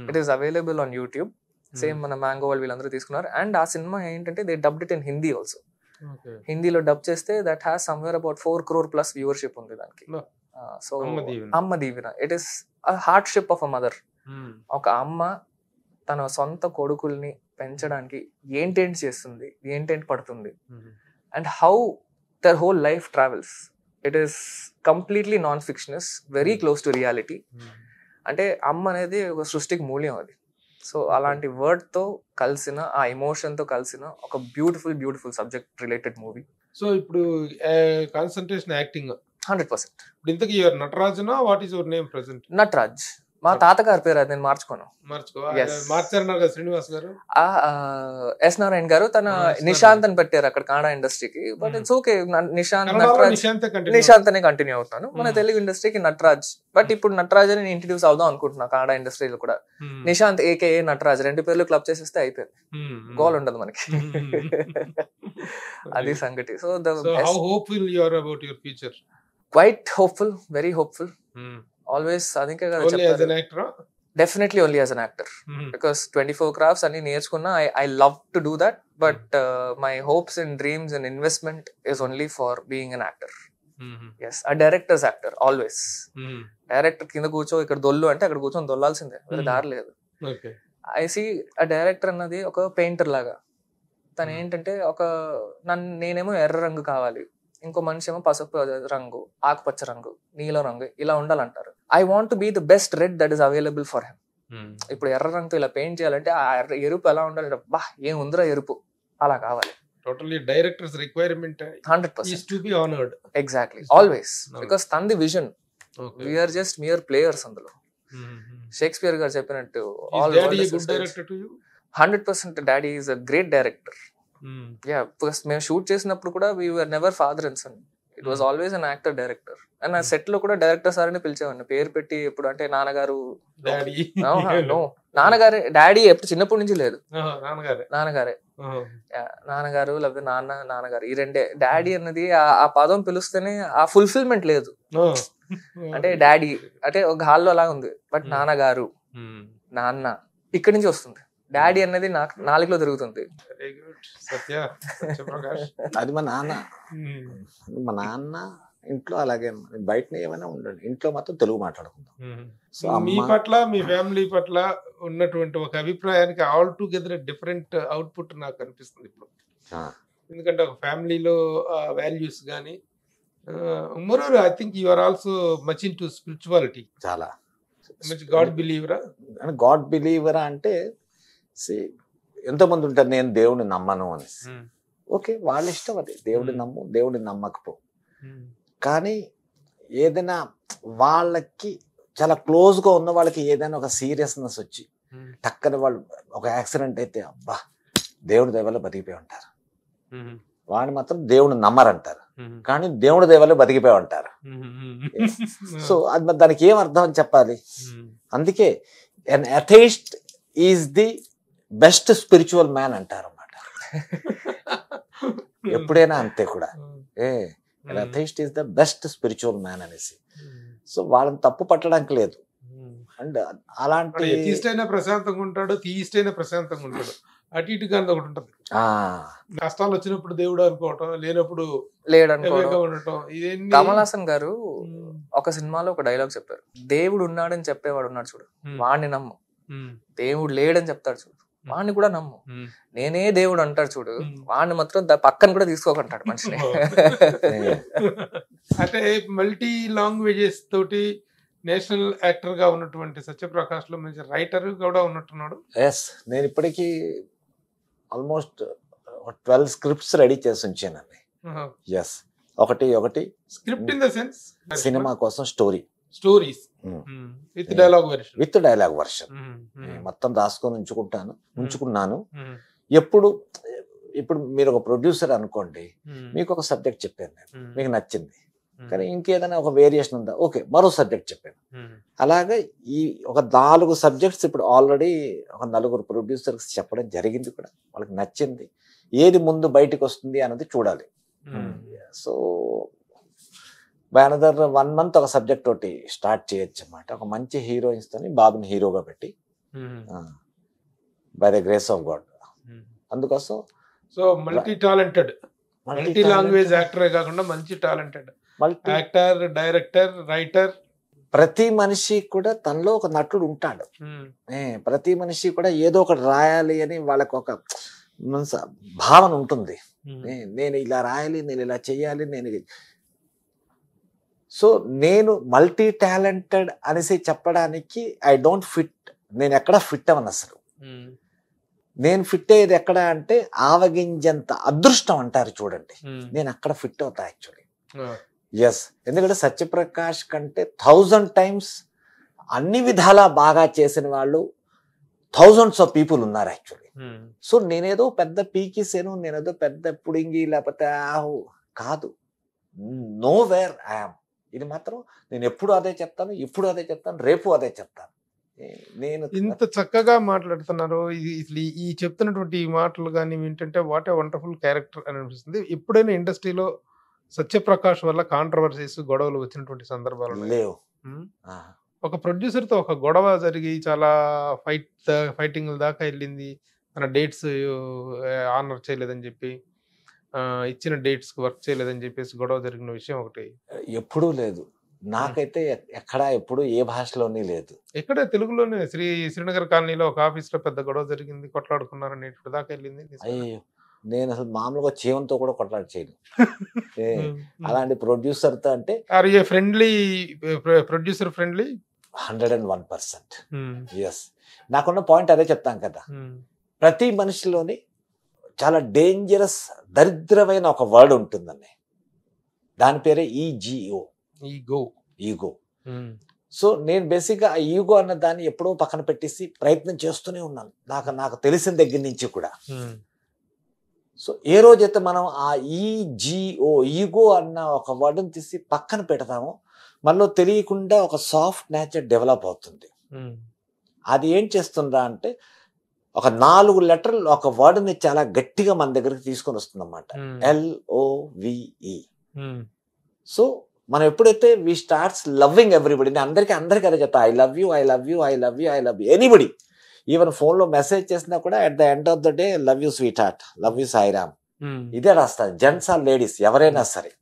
It is available on YouTube. Same మన మ్యాంగో వాళ్ళు వీళ్ళందరూ తీసుకున్నారు. అండ్ ఆ సినిమా ఏంటంటే they dubbed it in Hindi also. హిందీలో డబ్ చేస్తే that has somewhere about 4 crore plus viewership ఉంది దానికి. సో అమ్మ దీవెన, it is a hardship of a mother. ఒక అమ్మ తన సొంత కొడుకుల్ని పెంచడానికి ఏంటేంటి చేస్తుంది, ఏంటేంటి పడుతుంది, and how their whole life travels. It is completely non fictionous, very close to reality. అంటే అమ్మ అనేది ఒక సృష్టికి మూల్యం అది. సో అలాంటి వర్డ్తో కలిసిన, ఆ ఎమోషన్తో కలిసిన ఒక beautiful subject related movie. So ఇప్పుడు కాన్సంట్రేషన్ యాక్టింగ్ 100%. ఇప్పుడు ఇంతకీ యువర్ నటరాజనా, what is your name present? Nataraj. మా తాతగారి పేరు అది, నేను మార్చుకోను. మార్చారన్నారు కదా శ్రీనివాస్ గారు. ఎస్ నారాయణ గారు తన నిశాంత్ అని పెట్టారు అక్కడ కన్నడ ఇండస్ట్రీకి. బట్ ఇట్స్ ఓకే, నిశాంత్ అనే కంటిన్యూ అవుతాను. మన తెలుగు ఇండస్ట్రీకి నటరాజ్. బట్ ఇప్పుడు నటరాజ్ అని ఇంట్రడ్యూస్ అవుదాం అనుకుంటున్నా కన్నడ ఇండస్ట్రీలో కూడా. నిశాంత్ ఏకేఏ నటరాజ్, 2 పేర్లు క్లబ్ చేసేస్తే అయిపోయింది, గోల్ ఉండదు మనకి. అది సంగతి. So how hopeful you are about your future? Quite hopeful, very hopeful. Always అదికే కదా చెప్పారు. Definitely only as an actor, because 24 crafts అని నేర్చుకున్నా. I love to do that, but my hopes and dreams and investment is only for being an actor. Yes, a director's actor always. Director కింద కూర్చో, ఇక్కడ దొల్లు అంటే అక్కడ కూర్చొని దొల్లాల్సిందే, వేరే దారి లేదు. I see a director అన్నది ఒక పెయింటర్ లాగా. తను ఏంటంటే నేనేమో ఎర్ర రంగు కావాలి, ఇంకో మనిషి ఏమో పసుపు రంగు, ఆకుపచ్చ రంగు, నీలం రంగు, ఇలా ఉండాలంటారు. I want to be the best red that is available for him. ఇప్పుడు ఎర్ర రంగుతో ఇలా పెయింట్ చేయాలంటే ఆ ఎరుపు ఎలా ఉండాలంటే, బా ఏం ఉందిరా ఎరుపు, అలా కావాలి. Totally director's requirement 100% is to be honored. Exactly, always, because తంది vision, we are just mere players అందులో. షేక్స్పియర్ గారు చెప్పినట్టు, all daddy a good director to you? 100% daddy is a great director. First మేము షూట్ చేసినప్పుడు కూడా we were never father and son, it was always an actor director. And ఆ సెట్ లో కూడా డైరెక్టర్ సార్ అని పిలిచేవాడిని, పేరు పెట్టి. ఎప్పుడు అంటే నాన్నగారు, నాన్నగారే, డాడీ ఎప్పుడు చిన్నప్పటి నుంచి లేదు, నాన్నగారే. నాన్నగారు లేకపోతే నాన్నగారు, ఈ రెండే. డాడీ అన్నది ఆ పదం పిలుస్తేనే ఆ ఫుల్ఫిల్మెంట్ లేదు. అంటే డాడీ అంటే ఒక హాల్లో అలా ఉంది, బట్ నాన్నగారు, నాన్న ఇక్కడి నుంచి వస్తుంది. డాడీ అన్నది నాలుగులో తిరుగుతుంది. అది మా నాన్న ఇంట్లో అలాగే, బయటనే ఏమైనా ఉండండి, ఇంట్లో మాత్రం తెలుగు మాట్లాడుకుందాం. సో మీ పట్ల, మీ ఫ్యామిలీ పట్ల ఉన్నటువంటి ఒక అభిప్రాయానికి ఆల్ టుగెదర్ డిఫరెంట్ అవుట్పుట్ నాకు అనిపిస్తుంది ఇప్పుడు. ఎందుకంటే ఒక ఫ్యామిలీలో వాల్యూస్ కానీ, moreover I think you are also much into spirituality. చాలా గాడ్ బిలీవరా? గాడ్ బిలీవరా అంటే ఎంతోమంది ఉంటారు నేను దేవుడిని నమ్మను అని. ఓకే, వాళ్ళ ఇష్టం అది, దేవుడిని నమ్ము, దేవుడిని నమ్మకపో. కానీ ఏదైనా వాళ్ళకి చాలా క్లోజ్గా ఉన్న వాళ్ళకి ఏదైనా ఒక సీరియస్నెస్ వచ్చి టక్కన వాళ్ళు ఒక యాక్సిడెంట్ అయితే, అబ్బా దేవుడి దయ వల్ల బతికిపోయి ఉంటారు. వాడిని మాత్రం దేవుడిని నమ్మరంటారు, కానీ దేవుడి దయ వల్ల బతికిపోయి ఉంటారు. సో అది దానికి ఏం అర్థం అని చెప్పాలి. అందుకే an atheist is the best spiritual man అంటారు అన్నమాట. ఎప్పుడైనా అంతే కూడా, atheist is the best spiritual man అనేసి. సో వాళ్ళని తప్పు పట్టడానికి లేదు. అండ్ అలాంటి ప్రశాంతంగా ఉంటాడు, థీయిస్ట్ అయినా ప్రశాంతంగా ఉంటాడు, అటు ఇటుగా ఒకటి ఉంటుంది. కష్టాలు వచ్చినప్పుడు దేవుడు అనుకోవటం, లేనప్పుడు లేడనుకోవటం. కమల్ హాసన్ గారు ఒక సినిమాలో ఒక డైలాగ్ చెప్పారు, దేవుడు ఉన్నాడని చెప్పేవాడు ఉన్నాడు చూడు, వాడిని నమ్ము. దేవుడు లేడని చెప్తాడు చూడు, వాడిని కూడా నమ్ము. నేనే దేవుడు అంటాడు చూడు, వాడిని మాత్రం పక్కన కూడా తీసుకోకంటాడు మనిషిని. అంటే మల్టీ లాంగ్వేజెస్ తోటి నేషనల్ యాక్టర్ గా ఉన్నటువంటి సత్యప్రకాష్ లో మంచి రైటర్ కూడా ఉన్నట్టున్నాడు. ఎస్, నేను ఇప్పటికీ ఆల్మోస్ట్ 12 స్క్రిప్ట్స్ రెడీ చేసి ఉంచానండి. ఎస్, ఒకటి script in the sense cinema కోసం స్టోరీస్ విత్ డైలాగ్ వర్షన్ మొత్తం రాసుకొని ఉంచుకున్నాను. ఇప్పుడు మీరు ఒక ప్రొడ్యూసర్ అనుకోండి, మీకు ఒక సబ్జెక్ట్ చెప్పాను నేను, మీకు నచ్చింది, కానీ ఇంకేదైనా ఒక వేరియేషన్ ఉందా, ఓకే మరో సబ్జెక్ట్ చెప్పాను. అలాగే ఈ ఒక 4 సబ్జెక్ట్స్ ఇప్పుడు ఆల్రెడీ ఒక 4 ప్రొడ్యూసర్స్ చెప్పడం జరిగింది కూడా. వాళ్ళకి నచ్చింది, ఏది ముందు బయటకు వస్తుంది అన్నది చూడాలి. సో బై అనదర్ 1 month ఒక సబ్జెక్ట్ ఒకటి స్టార్ట్ చేయొచ్చు అన్నమాట. ఒక మంచి హీరోయిన్స్ తోని బాబుని హీరోగా పెట్టి, by the grace of God. అందుకోసం so multi talented, multi language యాక్టరే కాకుండా మంచి టాలెంటెడ్ యాక్టర్, డైరెక్టర్, రైటర్, ప్రతి మనిషి కూడా తనలో ఒక నటుడు ఉంటాడు. ప్రతి మనిషి కూడా ఏదో ఒకటి రాయాలి అని వాళ్ళకు ఒక భావన ఉంటుంది. నేను ఇలా రాయాలి, నేను ఇలా చెయ్యాలి, సో నేను మల్టీ టాలెంటెడ్ అనేసి చెప్పడానికి ఐ డోంట్ ఫిట్. నేను ఎక్కడ ఫిట్ అవను అసలు. నేను ఫిట్ అయ్యేది ఎక్కడ అంటే ఆవగింజంత అదృష్టం అంటారు చూడండి, నేను అక్కడ ఫిట్ అవుతా యాక్చువల్లీ. ఎస్, ఎందుకంటే సత్యప్రకాష్ కంటే 1000 times అన్ని విధాలా బాగా చేసిన వాళ్ళు thousands of people ఉన్నారు యాక్చువల్లీ. సో నేనేదో పెద్ద పీకిసేను, నేనేదో పెద్ద పుడింగి లేకపోతే కాదు. Know where I'm. ఇది మాత్రం నేను ఎప్పుడు అదే చెప్తాను, ఇప్పుడు అదే చెప్తాను, రేపు అదే చెప్తాను. నేను ఇంత చక్కగా మాట్లాడుతున్నారు. ఈ చెప్తున్నటువంటి ఈ మాటలు కానీ ఏంటంటే వాట్ ఏ వండర్ఫుల్ క్యారెక్టర్ అని అనిపిస్తుంది. ఎప్పుడైనా ఇండస్ట్రీలో సత్యప్రకాష్ వల్ల కాంట్రవర్సీస్, గొడవలు వచ్చినటువంటి సందర్భాలు లేవు. ఒక ప్రొడ్యూసర్ తో ఒక గొడవ జరిగి చాలా ఫైటింగ్ దాకా వెళ్ళింది. తన డేట్స్ ఆనర్ చేయలేదని చెప్పి, ఇచ్చిన డేట్స్ వర్క్ చేయలేదని చెప్పేసి గొడవ జరిగిన విషయం ఒకటి ఎప్పుడూ లేదు నాకైతే. ఎక్కడా ఎప్పుడు ఏ భాషలోనే లేదు. ఎక్కడ తెలుగులోనే శ్రీనగర్ కాలనీలో ఒక ఆఫీస్ లో పెద్ద గొడవ జరిగింది, కొట్లాడుకున్నారని ఇప్పుడు దాకా వెళ్ళింది. అయ్యో, నేను అసలు మామూలుగా జీవంతో కూడా కొట్లాడి చేయను. అలాంటి ప్రొడ్యూసర్ తో అంటే ఫ్రెండ్లీ ప్రొడ్యూసర్ ఫ్రెండ్లీ 101%. ఎస్, నాకున్న పాయింట్ అదే చెప్తాను కదా. ప్రతి మనిషిలోని చాలా డేంజరస్ దరిద్రమైన ఒక వర్డ్ ఉంటుందండి. దాని పేరే ఈగో. సో నేను బేసిక్గా ఆ ఈగో అన్న దాన్ని ఎప్పుడో పక్కన పెట్టేసి ప్రయత్నం చేస్తూనే ఉన్నాను, నాకు తెలిసిన దగ్గర నుంచి కూడా. సో ఏ రోజైతే మనం ఆ ఈగో అన్న ఒక వర్డ్ని తీసి పక్కన పెడతామో మనలో తెలియకుండా ఒక సాఫ్ట్ నేచర్ డెవలప్ అవుతుంది. అది ఏం చేస్తుందా అంటే ఒక 4 లెటర్లు ఒక వర్డ్ని చాలా గట్టిగా మన దగ్గరికి తీసుకొని వస్తుంది అన్నమాట. LOVE. సో మనం ఎప్పుడైతే వి స్టార్ట్స్ లవ్వింగ్ ఎవ్రీబడి, నేను అందరికీ అదే చెప్తా, I love you, anybody. Even ఫోన్లో మెసేజ్ చేసినా కూడా at the end of the day love you sweet heart, love you Sairam, ఇదే రాస్తారు. జెంట్స్ ఆర్ లేడీస్ ఎవరైనా సరే.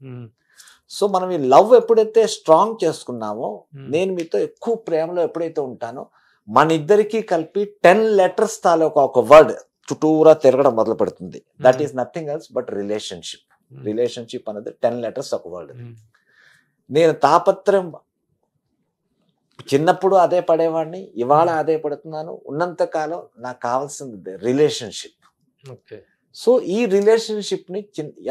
సో మనం ఈ లవ్ ఎప్పుడైతే స్ట్రాంగ్ చేసుకున్నామో, నేను మీతో ఎక్కువ ప్రేమలో ఎప్పుడైతే ఉంటానో, మన ఇద్దరికి కలిపి 10 letters తాలూకా ఒక వర్డ్ చుట్టూరా తిరగడం మొదలు పెడుతుంది. That is nothing else but relationship అనేది 10 letters ఒక వర్డ్. నేను తాపత్రయం చిన్నప్పుడు అదే పడేవాడిని, ఇవాళ అదే పడుతున్నాను. ఉన్నంత కాలం నాకు కావాల్సింది రిలేషన్షిప్. సో ఈ రిలేషన్షిప్ని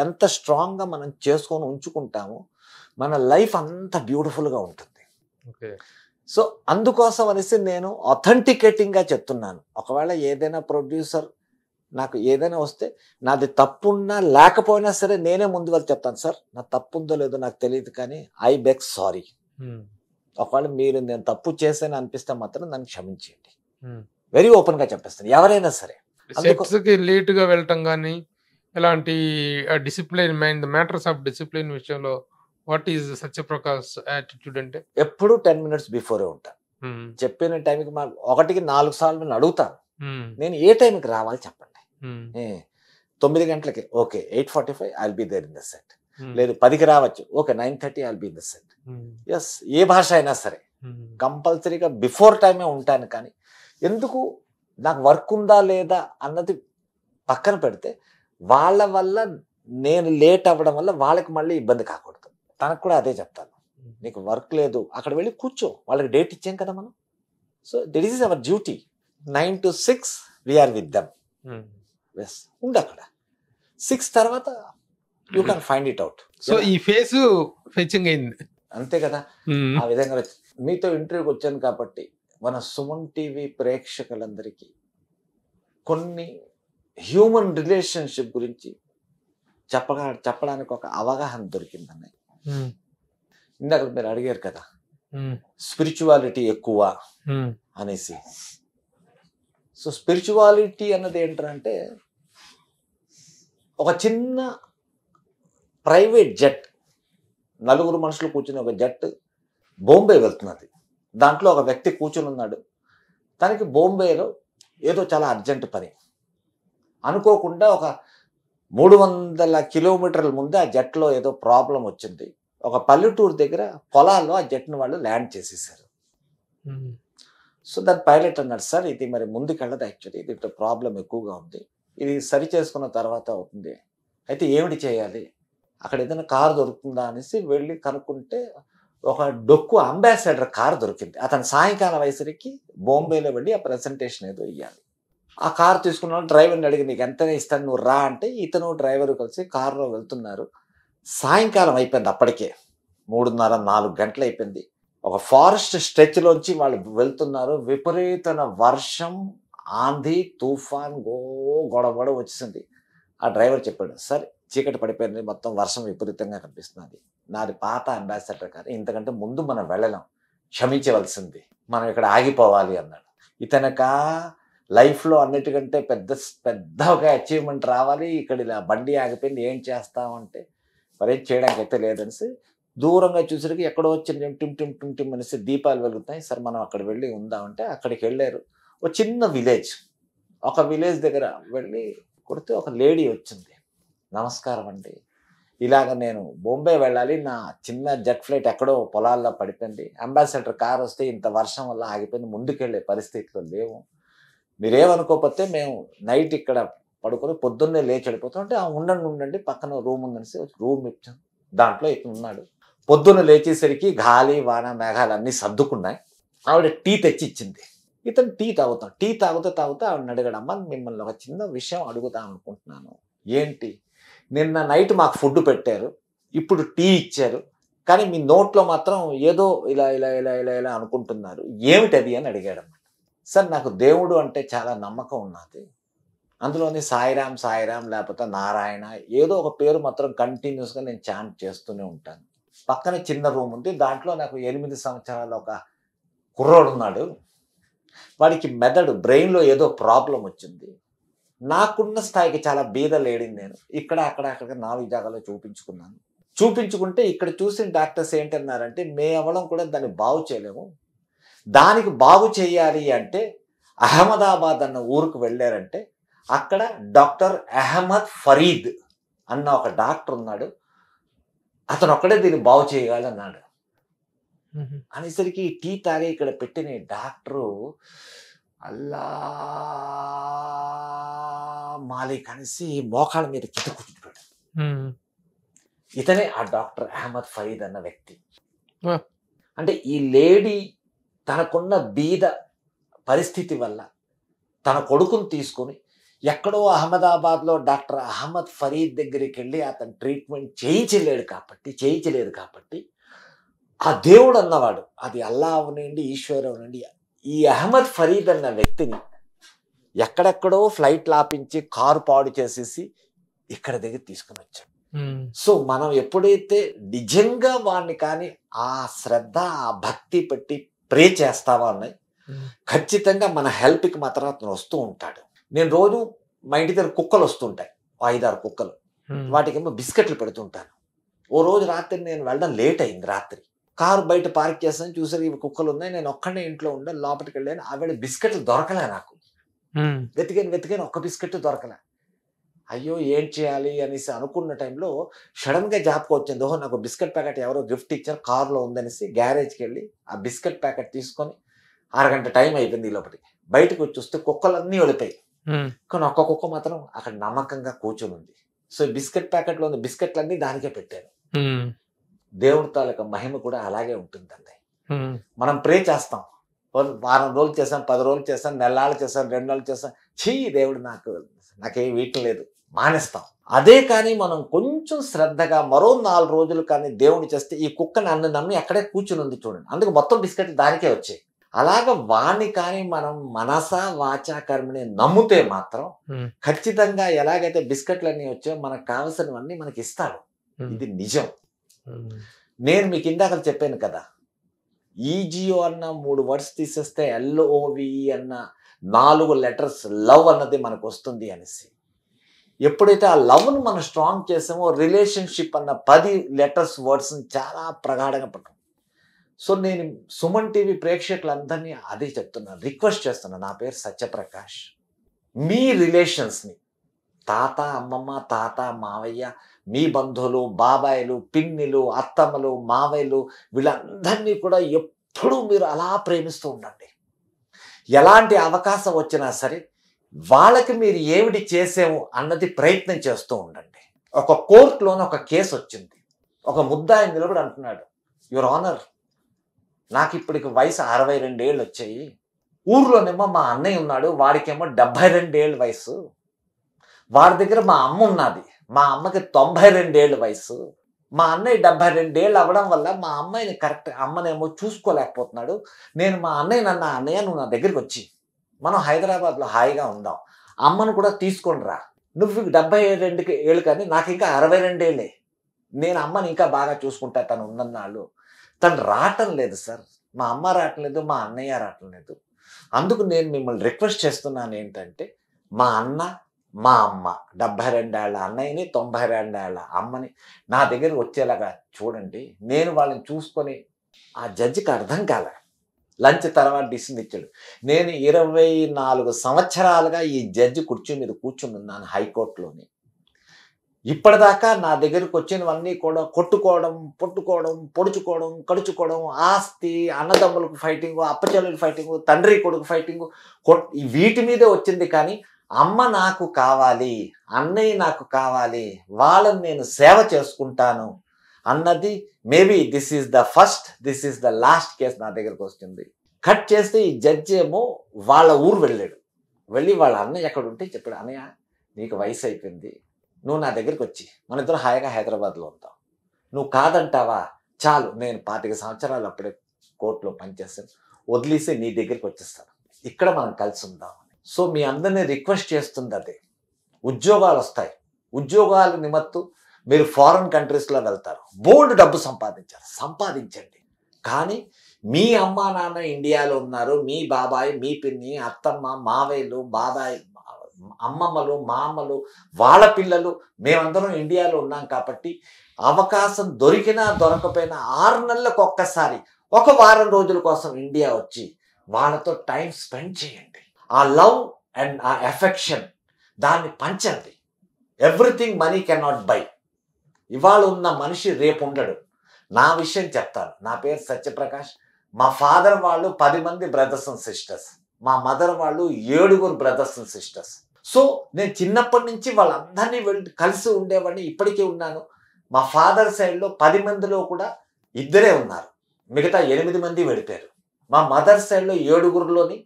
ఎంత స్ట్రాంగ్గా మనం చేసుకొని ఉంచుకుంటామో మన లైఫ్ అంత బ్యూటిఫుల్గా ఉంటుంది. సో అందుకోసం అనేసి నేను అథెంటికేటింగ్గా చెప్తున్నాను. ఒకవేళ ఏదైనా ప్రొడ్యూసర్ నాకు ఏదైనా వస్తే నాది తప్పున్నా లేకపోయినా సరే నేనే ముందు వెళ్ళి చెప్తాను, సార్ నా తప్పు ఉందో లేదో నాకు తెలియదు కానీ ఐ బెగ్ సారీ. ఒకవేళ మీరు నేను తప్పు చేశాను అనిపిస్తే మాత్రం నన్ను క్షమించేయండి. వెరీ ఓపెన్గా చెప్పేస్తాను ఎవరైనా సరే. లేట్ గా వెళ్ళటం కానీ ఇలాంటి డిసిప్లిన్ మ్యాటర్స్ ఆఫ్ డిసిప్లిన్ విషయంలో వాట్ ఈజ్ సత్యప్రకాష్ యాటిట్యూడ్ అంటే ఎప్పుడు 10 minutes బిఫోరే ఉంటాను. చెప్పిన టైంకి 1కి 4 సార్లు నేను అడుగుతాను, నేను ఏ టైంకి రావాలి చెప్పండి. 9 గంటలకి okay, 8:45 I will be there in the set. లేదు 10కి రావచ్చు, okay 9:30 I will be in the set. Yes, ఏ భాష అయినా సరే కంపల్సరీగా బిఫోర్ టైమే ఉంటాను. కానీ ఎందుకు నాకు వర్క్ ఉందా లేదా అన్నది పక్కన పెడితే వాళ్ళ వల్ల నేను లేట్ అవ్వడం వల్ల వాళ్ళకి మళ్ళీ ఇబ్బంది కాకూడదు. తనకు కూడా అదే చెప్తాను, నీకు వర్క్ లేదు అక్కడ వెళ్ళి కూర్చో, వాళ్ళకి డేట్ ఇచ్చాం కదా మనం. So that is our duty. 9 to 6 we are with them. ఉండు అక్కడ. 6 తర్వాత you can find it out. So ఈ ఫేస్ ఫెచింగ్ అయింది అంతే కదా. ఆ విధంగా మీతో ఇంటర్వ్యూకి వచ్చాను కాబట్టి మన సుమన్ టీవీ ప్రేక్షకులందరికీ కొన్ని హ్యూమన్ రిలేషన్షిప్ గురించి చెప్పడానికి ఒక అవగాహన దొరికిందని. ఇందాక మీరు అడిగారు కదా స్పిరిచువాలిటీ ఎక్కువ అనేసి. సో స్పిరిచువాలిటీ అన్నది ఏంటంటే ఒక చిన్న ప్రైవేట్ జెట్, 4 మనుషులు కూర్చుని ఒక జెట్ బాంబే వెళ్తున్నది. దాంట్లో ఒక వ్యక్తి కూర్చుని ఉన్నాడు. తనకి బాంబేలో ఏదో చాలా అర్జెంట్ పని. అనుకోకుండా ఒక 300 kilometers ముందే ఆ జట్లో ఏదో ప్రాబ్లం వచ్చింది. ఒక పల్లెటూరు దగ్గర పొలాల్లో ఆ జెట్ని వాళ్ళు ల్యాండ్ చేసేసారు. సో దాని పైలట్ అన్నాడు, సార్ ఇది మరి ముందుకెళ్ళదు, యాక్చువల్లీ ఇది ప్రాబ్లం ఎక్కువగా ఉంది, ఇది సరి చేసుకున్న తర్వాత అవుతుంది, అయితే ఏమిటి చేయాలి, అక్కడ ఏదైనా కారు దొరుకుతుందా అనేసి వెళ్ళి కనుక్కుంటే ఒక డొక్కు అంబాసిడర్ కారు దొరికింది. అతను సాయంకాలం వయసుకి బాంబేలో వెళ్ళి ఆ ప్రెజెంటేషన్ ఏదో ఇవ్వాలి. ఆ కారు తీసుకున్న డ్రైవర్ని అడిగి నీకు ఎంత ఇస్తాను నువ్వు రా అంటే ఇతను డ్రైవర్ కలిసి కారులో వెళ్తున్నారు. సాయంకాలం అయిపోయింది, అప్పటికే 3:30-4 గంటలు అయిపోయింది. ఒక ఫారెస్ట్ స్ట్రెచ్లోంచి వాళ్ళు వెళ్తున్నారు. విపరీతమైన వర్షం, ఆంధీ, తుఫాన్, గొడవ వచ్చేసింది. ఆ డ్రైవర్ చెప్పాడు, సార్ చీకటి పడిపోయింది, మొత్తం వర్షం విపరీతంగా కనిపిస్తున్నది, నాది పాత అంబాసిడర్ కాదు, ఇంతకంటే ముందు మనం వెళ్ళలేం, క్షమించవలసింది, మనం ఇక్కడ ఆగిపోవాలి అన్నాడు. ఇతనక లైఫ్లో అన్నిటికంటే పెద్ద ఒక అచీవ్మెంట్ రావాలి, ఇక్కడ ఇలా బండి ఆగిపోయింది, ఏం చేస్తామంటే మరి ఏం చేయడానికి అయితే లేదనేసి దూరంగా చూసరికి ఎక్కడో వచ్చిన టిమ్ అనేసి దీపాలు వెలుగుతాయి, సరే మనం అక్కడ వెళ్ళి ఉందామంటే అక్కడికి వెళ్ళారు. ఒక చిన్న విలేజ్, ఒక విలేజ్ దగ్గర వెళ్ళి కొడితే ఒక లేడీ వచ్చింది. నమస్కారం అండి, ఇలాగ నేను బాంబే వెళ్ళాలి, నా చిన్న జెట్ ఫ్లైట్ ఎక్కడో పొలాల్లో పడిపోయింది, అంబాసిడర్ కార్ వస్తే ఇంత వర్షం వల్ల ఆగిపోయింది, ముందుకెళ్ళే పరిస్థితిలో లేవు, మీరేమనుకోకపోతే మేము నైట్ ఇక్కడ పడుకొని పొద్దున్నే లేచి వెళ్ళిపోతాం అంటే ఉండండి పక్కన రూమ్ ఉందనేసి రూమ్ ఇచ్చాం. దాంట్లో ఇతను ఉన్నాడు. పొద్దున్న లేచేసరికి గాలి వాన మేఘాలు అన్నీ సర్దుకున్నాయి. ఆవిడ టీ తెచ్చి ఇచ్చింది. ఇతను టీ తాగుతూ ఆవిడని అడిగాడు, అమ్మ మిమ్మల్ని ఒక చిన్న విషయం అడుగుతాం అనుకుంటున్నాను. ఏంటి? నిన్న నైట్ మాకు ఫుడ్ పెట్టారు, ఇప్పుడు టీ ఇచ్చారు, కానీ మీ నోట్లో మాత్రం ఏదో ఇలా ఇలా ఇలా ఇలా ఇలా అనుకుంటున్నారు, ఏమిటది అని అడిగాడు అన్నమాట. సార్ నాకు దేవుడు అంటే చాలా నమ్మకం ఉన్నది, అందులోని సాయిరామ్ లేకపోతే నారాయణ ఏదో ఒక పేరు మాత్రం కంటిన్యూస్గా నేను చాంట్ చేస్తూనే ఉంటాను. పక్కన చిన్న రూమ్ ఉంది, దాంట్లో నాకు 8 సంవత్సరాల ఒక కుర్రోడు ఉన్నాడు, వాడికి మెదడు బ్రెయిన్లో ఏదో ప్రాబ్లం వచ్చింది, నాకున్న స్థాయికి చాలా బీద లేడింది, నేను ఇక్కడ అక్కడ 4 జాగాలో చూపించుకుంటే ఇక్కడ చూసిన డాక్టర్స్ ఏంటన్నారంటే మే అవ్వడం కూడా దాన్ని బాగు చేయలేము, దానికి బాగు చేయాలి అంటే అహ్మదాబాద్ అన్న ఊరికి వెళ్ళారంటే అక్కడ డాక్టర్ అహ్మద్ ఫరీద్ అన్న ఒక డాక్టర్ ఉన్నాడు, అతను ఒక్కడే దీన్ని బాగు చేయగలన్నాడు. అనేసరికి టీ తాగే ఇక్కడ పెట్టిన డాక్టరు అల్లా మాలిక్ అనేసి మోకాళ్ళ మీద కింద కూర్చుంటాడు. ఇతనే ఆ డాక్టర్ అహ్మద్ ఫరీద్ అన్న వ్యక్తి. అంటే ఈ లేడీ తనకున్న బీద పరిస్థితి వల్ల తన కొడుకుని తీసుకొని ఎక్కడో అహ్మదాబాద్లో డాక్టర్ అహ్మద్ ఫరీద్ దగ్గరికి వెళ్ళి అతను ట్రీట్మెంట్ చేయించలేదు కాబట్టి ఆ దేవుడు అన్నవాడు, అది అల్లా అవనండి ఈశ్వర్ అవనండి, ఈ అహ్మద్ ఫరీద్ అన్న వ్యక్తిని ఎక్కడెక్కడో ఫ్లైట్ లాపించి కారు పాడు చేసేసి ఇక్కడ దగ్గర తీసుకుని వచ్చాడు. సో మనం ఎప్పుడైతే నిజంగా వాడిని కానీ ఆ శ్రద్ధ ఆ భక్తి పెట్టి ప్రే చేస్తావా అన్నాయి, ఖచ్చితంగా మన హెల్ప్కి మాత్రం అతను వస్తూ ఉంటాడు. నేను రోజు మా ఇంటి దగ్గర కుక్కలు వస్తుంటాయి, 5-6 కుక్కలు, వాటికేమో బిస్కెట్లు పెడుతుంటాను. ఓ రోజు రాత్రి నేను వెళ్ళడం లేట్ అయింది, రాత్రి కారు బయట పార్క్ చేస్తాను, చూసారు ఇవి కుక్కలు ఉన్నాయి, నేను ఒక్కడే ఇంట్లో ఉండే, లోపలికి వెళ్ళాను, ఆవిడ బిస్కెట్లు దొరకలే, నాకు వెతికాను ఒక్క బిస్కెట్ దొరకలే. అయ్యో ఏం చేయాలి అనేసి అనుకున్న టైంలో సడన్గా జ్ఞాపకం వచ్చింది, ఓహో నాకు బిస్కెట్ ప్యాకెట్ ఎవరో గిఫ్ట్ ఇచ్చారు కారులో ఉందనేసి గ్యారేజ్కి వెళ్ళి ఆ బిస్కెట్ ప్యాకెట్ తీసుకొని 6 గంట టైం అయిపోయింది, ఈ లోపలికి బయటకు వచ్చి చూస్తే కుక్కలన్నీ వెళ్ళిపోయాయి, కానీ ఒక్క కుక్క మాత్రం అక్కడ నమ్మకంగా కూర్చొని ఉంది. సో బిస్కెట్ ప్యాకెట్లో ఉన్న బిస్కెట్లన్నీ దానికే పెట్టాను. దేవుడి తాలూకా మహిమ కూడా అలాగే ఉంటుందండి. మనం ప్రే చేస్తాం, వారం రోజులు చేస్తాం, 10 రోజులు చేస్తాం, నెలలు చేస్తాం, 2 నెలలు చేస్తాం, దేవుడు నాకేం వీటం లేదు, మానేస్తాం. అదే కానీ మనం కొంచెం శ్రద్ధగా మరో 4 రోజులు కానీ దేవుడు చేస్తే ఈ కుక్క నన్ను నమ్మి అక్కడే కూర్చుని ఉంది చూడండి, అందుకు మొత్తం బిస్కెట్లు దానికే వచ్చాయి. అలాగ వాణ్ణి కానీ మనం మనస వాచా కర్మని నమ్మితే మాత్రం ఖచ్చితంగా ఎలాగైతే బిస్కెట్లన్నీ వచ్చాయో మనకు కావలసినవన్నీ మనకి ఇస్తాడు. ఇది నిజం. నేను మీకు ఇందాక చెప్పాను కదా, ఈజిఓ అన్న 3 వర్డ్స్ తీసేస్తే LOVE అన్న 4 లెటర్స్ లవ్ అన్నది మనకు వస్తుంది అనేసి. ఎప్పుడైతే ఆ లవ్ను మనం స్ట్రాంగ్ చేసామో రిలేషన్షిప్ అన్న 10 లెటర్స్ వర్డ్స్ని చాలా ప్రగాఢంగా పట్టుకుంటాం. సో నేను సుమన్ టీవీ ప్రేక్షకులందరినీ అదే చెప్తున్నాను, రిక్వెస్ట్ చేస్తున్నాను. నా పేరు సత్యప్రకాష్. మీ రిలేషన్స్ని తాత అమ్మమ్మ తాత మావయ్య మీ బంధువులు, బాబాయిలు, పిన్నిలు, అత్తమ్మలు, మావయ్యలు వీళ్ళందరినీ కూడా ఎప్పుడూ మీరు అలా ప్రేమిస్తూ ఉండండి. ఎలాంటి అవకాశం వచ్చినా సరే వాళ్ళకి మీరు ఏమిటి చేసాము అన్నది ప్రయత్నం చేస్తూ ఉండండి. ఒక కోర్టులోనే ఒక కేసు వచ్చింది. ఒక ముద్దాయి నిలబడి అంటున్నాడు, యువర్ ఆనర్, నాకు ఇప్పటికి వయసు 62 ఏళ్ళు వచ్చాయి. ఊర్లోనేమో మా అన్నయ్య ఉన్నాడు, వాడికేమో 72 ఏళ్ళ వయసు. వాడి దగ్గర మా అమ్మ ఉన్నది, మా అమ్మకి 92 ఏళ్ళ వయసు. మా అన్నయ్య 72 ఏళ్ళు అవ్వడం వల్ల మా అమ్మాయిని అమ్మనేమో చూసుకోలేకపోతున్నాడు. నేను మా అన్నయ్య అన్నయ్య నువ్వు నా దగ్గరికి వచ్చి మనం హైదరాబాద్లో హాయిగా ఉందాం, అమ్మను కూడా తీసుకొని రా. నువ్వు 72 ఏళ్ళు కానీ నాకు ఇంకా 62 ఏళ్ళే. నేను అమ్మని ఇంకా బాగా చూసుకుంటా తను ఉన్నన్నాళ్ళు. తను రావటం లేదు సార్, మా అమ్మ రావటం లేదు, మా అన్నయ్య రావటం లేదు. అందుకు నేను మిమ్మల్ని రిక్వెస్ట్ చేస్తున్నాను ఏంటంటే, మా అన్న మా అమ్మ 72 ఏళ్ళ అన్నయ్యని 92 ఏళ్ళ అమ్మని నా దగ్గరికి వచ్చేలాగా చూడండి. నేను వాళ్ళని చూసుకొని ఆ జడ్జికి అర్థం కాల. లంచ్ తర్వాత డిసిషన్ ఇచ్చాడు. నేను 24 సంవత్సరాలుగా ఈ జడ్జి కుర్చీ మీద కూర్చుని ఉన్నాను హైకోర్టులోని. ఇప్పటిదాకా నా దగ్గరికి వచ్చినవన్నీ కూడా కొట్టుకోవడం, పొట్టుకోవడం, పొడుచుకోవడం, కడుచుకోవడం, ఆస్తి, అన్నదమ్ములకు ఫైటింగు, అప్పచెల్లెలు ఫైటింగు, తండ్రి కొడుకు ఫైటింగు, వీటి మీదే వచ్చింది. కానీ అమ్మ నాకు కావాలి, అన్నయ్య నాకు కావాలి, వాళ్ళని నేను సేవ చేసుకుంటాను అన్నది maybe this is the first, this is the last case నా దగ్గరకు వస్తుంది. కట్ చేస్తే ఈ జడ్జి ఏమో వాళ్ళ ఊరు వెళ్ళాడు. వెళ్ళి వాళ్ళ అన్నయ్య ఎక్కడ ఉంటే చెప్పాడు, అన్నయ్య నీకు వయసు అయిపోయింది, నువ్వు నా దగ్గరికి వచ్చి మన ఇద్దరు హాయిగా హైదరాబాద్లో ఉంటావు. నువ్వు కాదంటావా, చాలు నేను 25 సంవత్సరాలు అప్పుడే కోర్టులో పనిచేస్తాను, వదిలేసి నీ దగ్గరికి వచ్చేస్తాను, ఇక్కడ మనం కలిసి ఉందాం. సో మీ అందరినీ రిక్వెస్ట్ చేస్తుంది అదే. ఉద్యోగాలు వస్తాయి, ఉద్యోగాల నిమిత్తం మీరు ఫారిన్ కంట్రీస్లో వెళ్తారు, బోల్డ్ డబ్బు సంపాదించండి. కానీ మీ అమ్మ నాన్న ఇండియాలో ఉన్నారు, మీ బాబాయ్, మీ పిన్ని, అత్తమ్మ, మావయ్యలు, బాబాయ్, అమ్మమ్మలు, మామలు, వాళ్ళ పిల్లలు, మేమందరం ఇండియాలో ఉన్నాం. కాబట్టి అవకాశం దొరికినా దొరకపోయినా 6 నెలలకు ఒక్కసారి ఒక వారం రోజుల కోసం ఇండియా వచ్చి వాళ్ళతో టైం స్పెండ్ చేయండి. ఆ లవ్ అండ్ ఆ ఎఫెక్షన్ దాన్ని పంచండి. Everything money cannot buy. ఇవాళ ఉన్న మనిషి రేపు ఉండడు. నా విషయం చెప్తాను. నా పేరు సత్యప్రకాష్. మా ఫాదర్ వాళ్ళు 10 మంది బ్రదర్స్ అండ్ సిస్టర్స్, మా మదర్ వాళ్ళు 7 బ్రదర్స్ అండ్ సిస్టర్స్. సో నేను చిన్నప్పటి నుంచి వాళ్ళందరినీ కలిసి ఉండేవాడిని, ఇప్పటికీ ఉన్నాను. మా ఫాదర్ సైడ్లో 10 మందిలో కూడా 2 ఉన్నారు, మిగతా 8 మంది వెళ్ళిపోయారు. మా మదర్ సైడ్లో 7లోని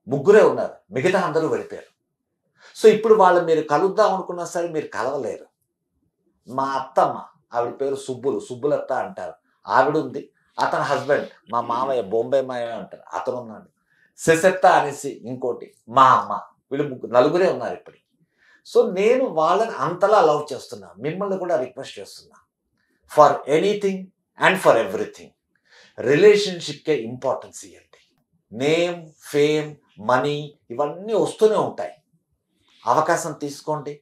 3 ఉన్నారు, మిగతా అందరూ వెళ్ళిపోయారు. సో ఇప్పుడు వాళ్ళు మీరు కలుద్దాం అనుకున్నా సరే మీరు కలవలేరు. మా అత్తమ్మ, ఆవిడ పేరు సుబ్బులత్త అంటారు, ఆవిడ ఉంది. అతని హస్బెండ్ మా మామయ్య, బొంబాయి మామయ్య అంటారు, అతను ఉన్నాడు. సెసెత్త అనేసి ఇంకోటి, మా అమ్మ, వీళ్ళు 4 ఉన్నారు ఇప్పటికి. సో నేను వాళ్ళని అంతలా లవ్ చేస్తున్నా. మిమ్మల్ని కూడా రిక్వెస్ట్ చేస్తున్నా, for anything and for everything రిలేషన్షిప్కే ఇంపార్టెన్స్ ఇవ్వండి. నేమ్, ఫేమ్, మనీ ఇవన్నీ వస్తూనే ఉంటాయి. అవకాశం తీసుకోండి,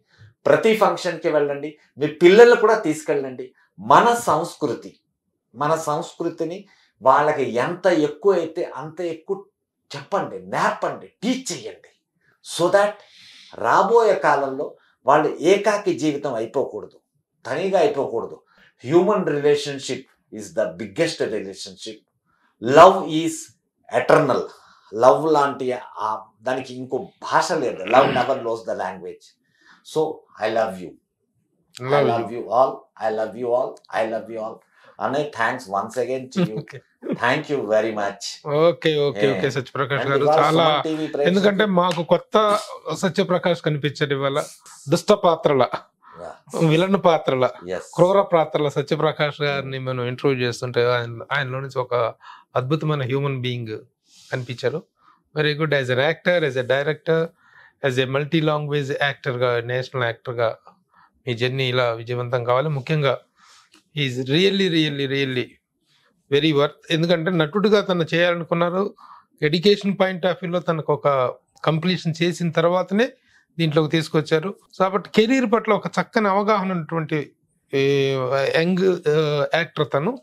ప్రతి ఫంక్షన్కి వెళ్ళండి, మీ పిల్లలు కూడా తీసుకెళ్ళండి. మన సంస్కృతిని వాళ్ళకి ఎంత ఎక్కువ అయితే అంత ఎక్కువ చెప్పండి, నేర్పండి, టీచ్ చేయండి. సో దాట్ రాబోయే కాలంలో వాళ్ళు ఏకాకి జీవితం అయిపోకూడదు, తనిగా అయిపోకూడదు. Human relationship is the biggest relationship. Love is eternal. Love లాంటి దానికి ఇంకో భాష లేదు. Love never lose the language. So I love you, I love you all, I love you all, I love you all. Anay, thanks once again to you. Thank you very much. Okay Satya Prakash గారు, చాలా ఎందుకంటే మాకు కొత్త సత్యప్రకాష్ కనిపించారు ఇవాళ. దుష్ట పాత్రల, విలన్ పాత్రల, క్రూర పాత్రల సత్యప్రకాష్ గారిని మనం ఇంటర్వ్యూ చేస్తుంటే ఆయనలో నుంచి ఒక అద్భుతమైన హ్యూమన్ బీయింగ్ కనిపించారు. Very good. As an actor, as a director, as a multi language యాక్టర్గా, నేషనల్ యాక్టర్గా మీ జర్నీ ఇలా విజయవంతం కావాలి. ముఖ్యంగా ఈజ్ రియల్లీ వెరీ వర్త్. ఎందుకంటే నటుడుగా తను చేయాలనుకున్నారు, ఎడ్యుకేషన్ పాయింట్ ఆఫ్ వ్యూలో తనకు ఒక కంప్లీషన్ చేసిన తర్వాతనే దీంట్లోకి తీసుకొచ్చారు. సో కాబట్టి కెరీర్ పట్ల ఒక చక్కని అవగాహన ఉన్నటువంటి యంగ్ యాక్టర్ తను.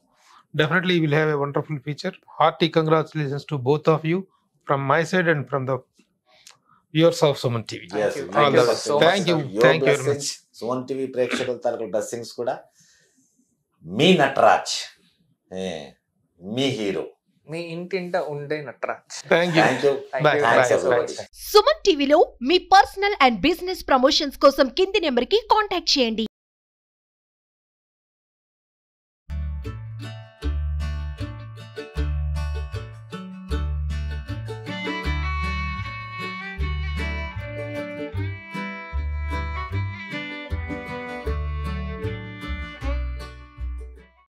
Definitely will have a wonderful future. Hearty congratulations to both of you from my side and from the viewers of Suman TV. Yes, all the best. Thank you very much. Suman TV ప్రేక్షకుల తరపు బ్లెస్సింగ్స్ కూడా. మీ నటరాజ్, మీ హీరో, మీ ఇంటింట ఉండే నటరాజ్. Thank you. సుమన్ టీవీలో మీ పర్సనల్ అండ్ బిజినెస్ ప్రమోషన్స్ కోసం కింది నెంబర్ కి కాంటాక్ట్ చేయండి.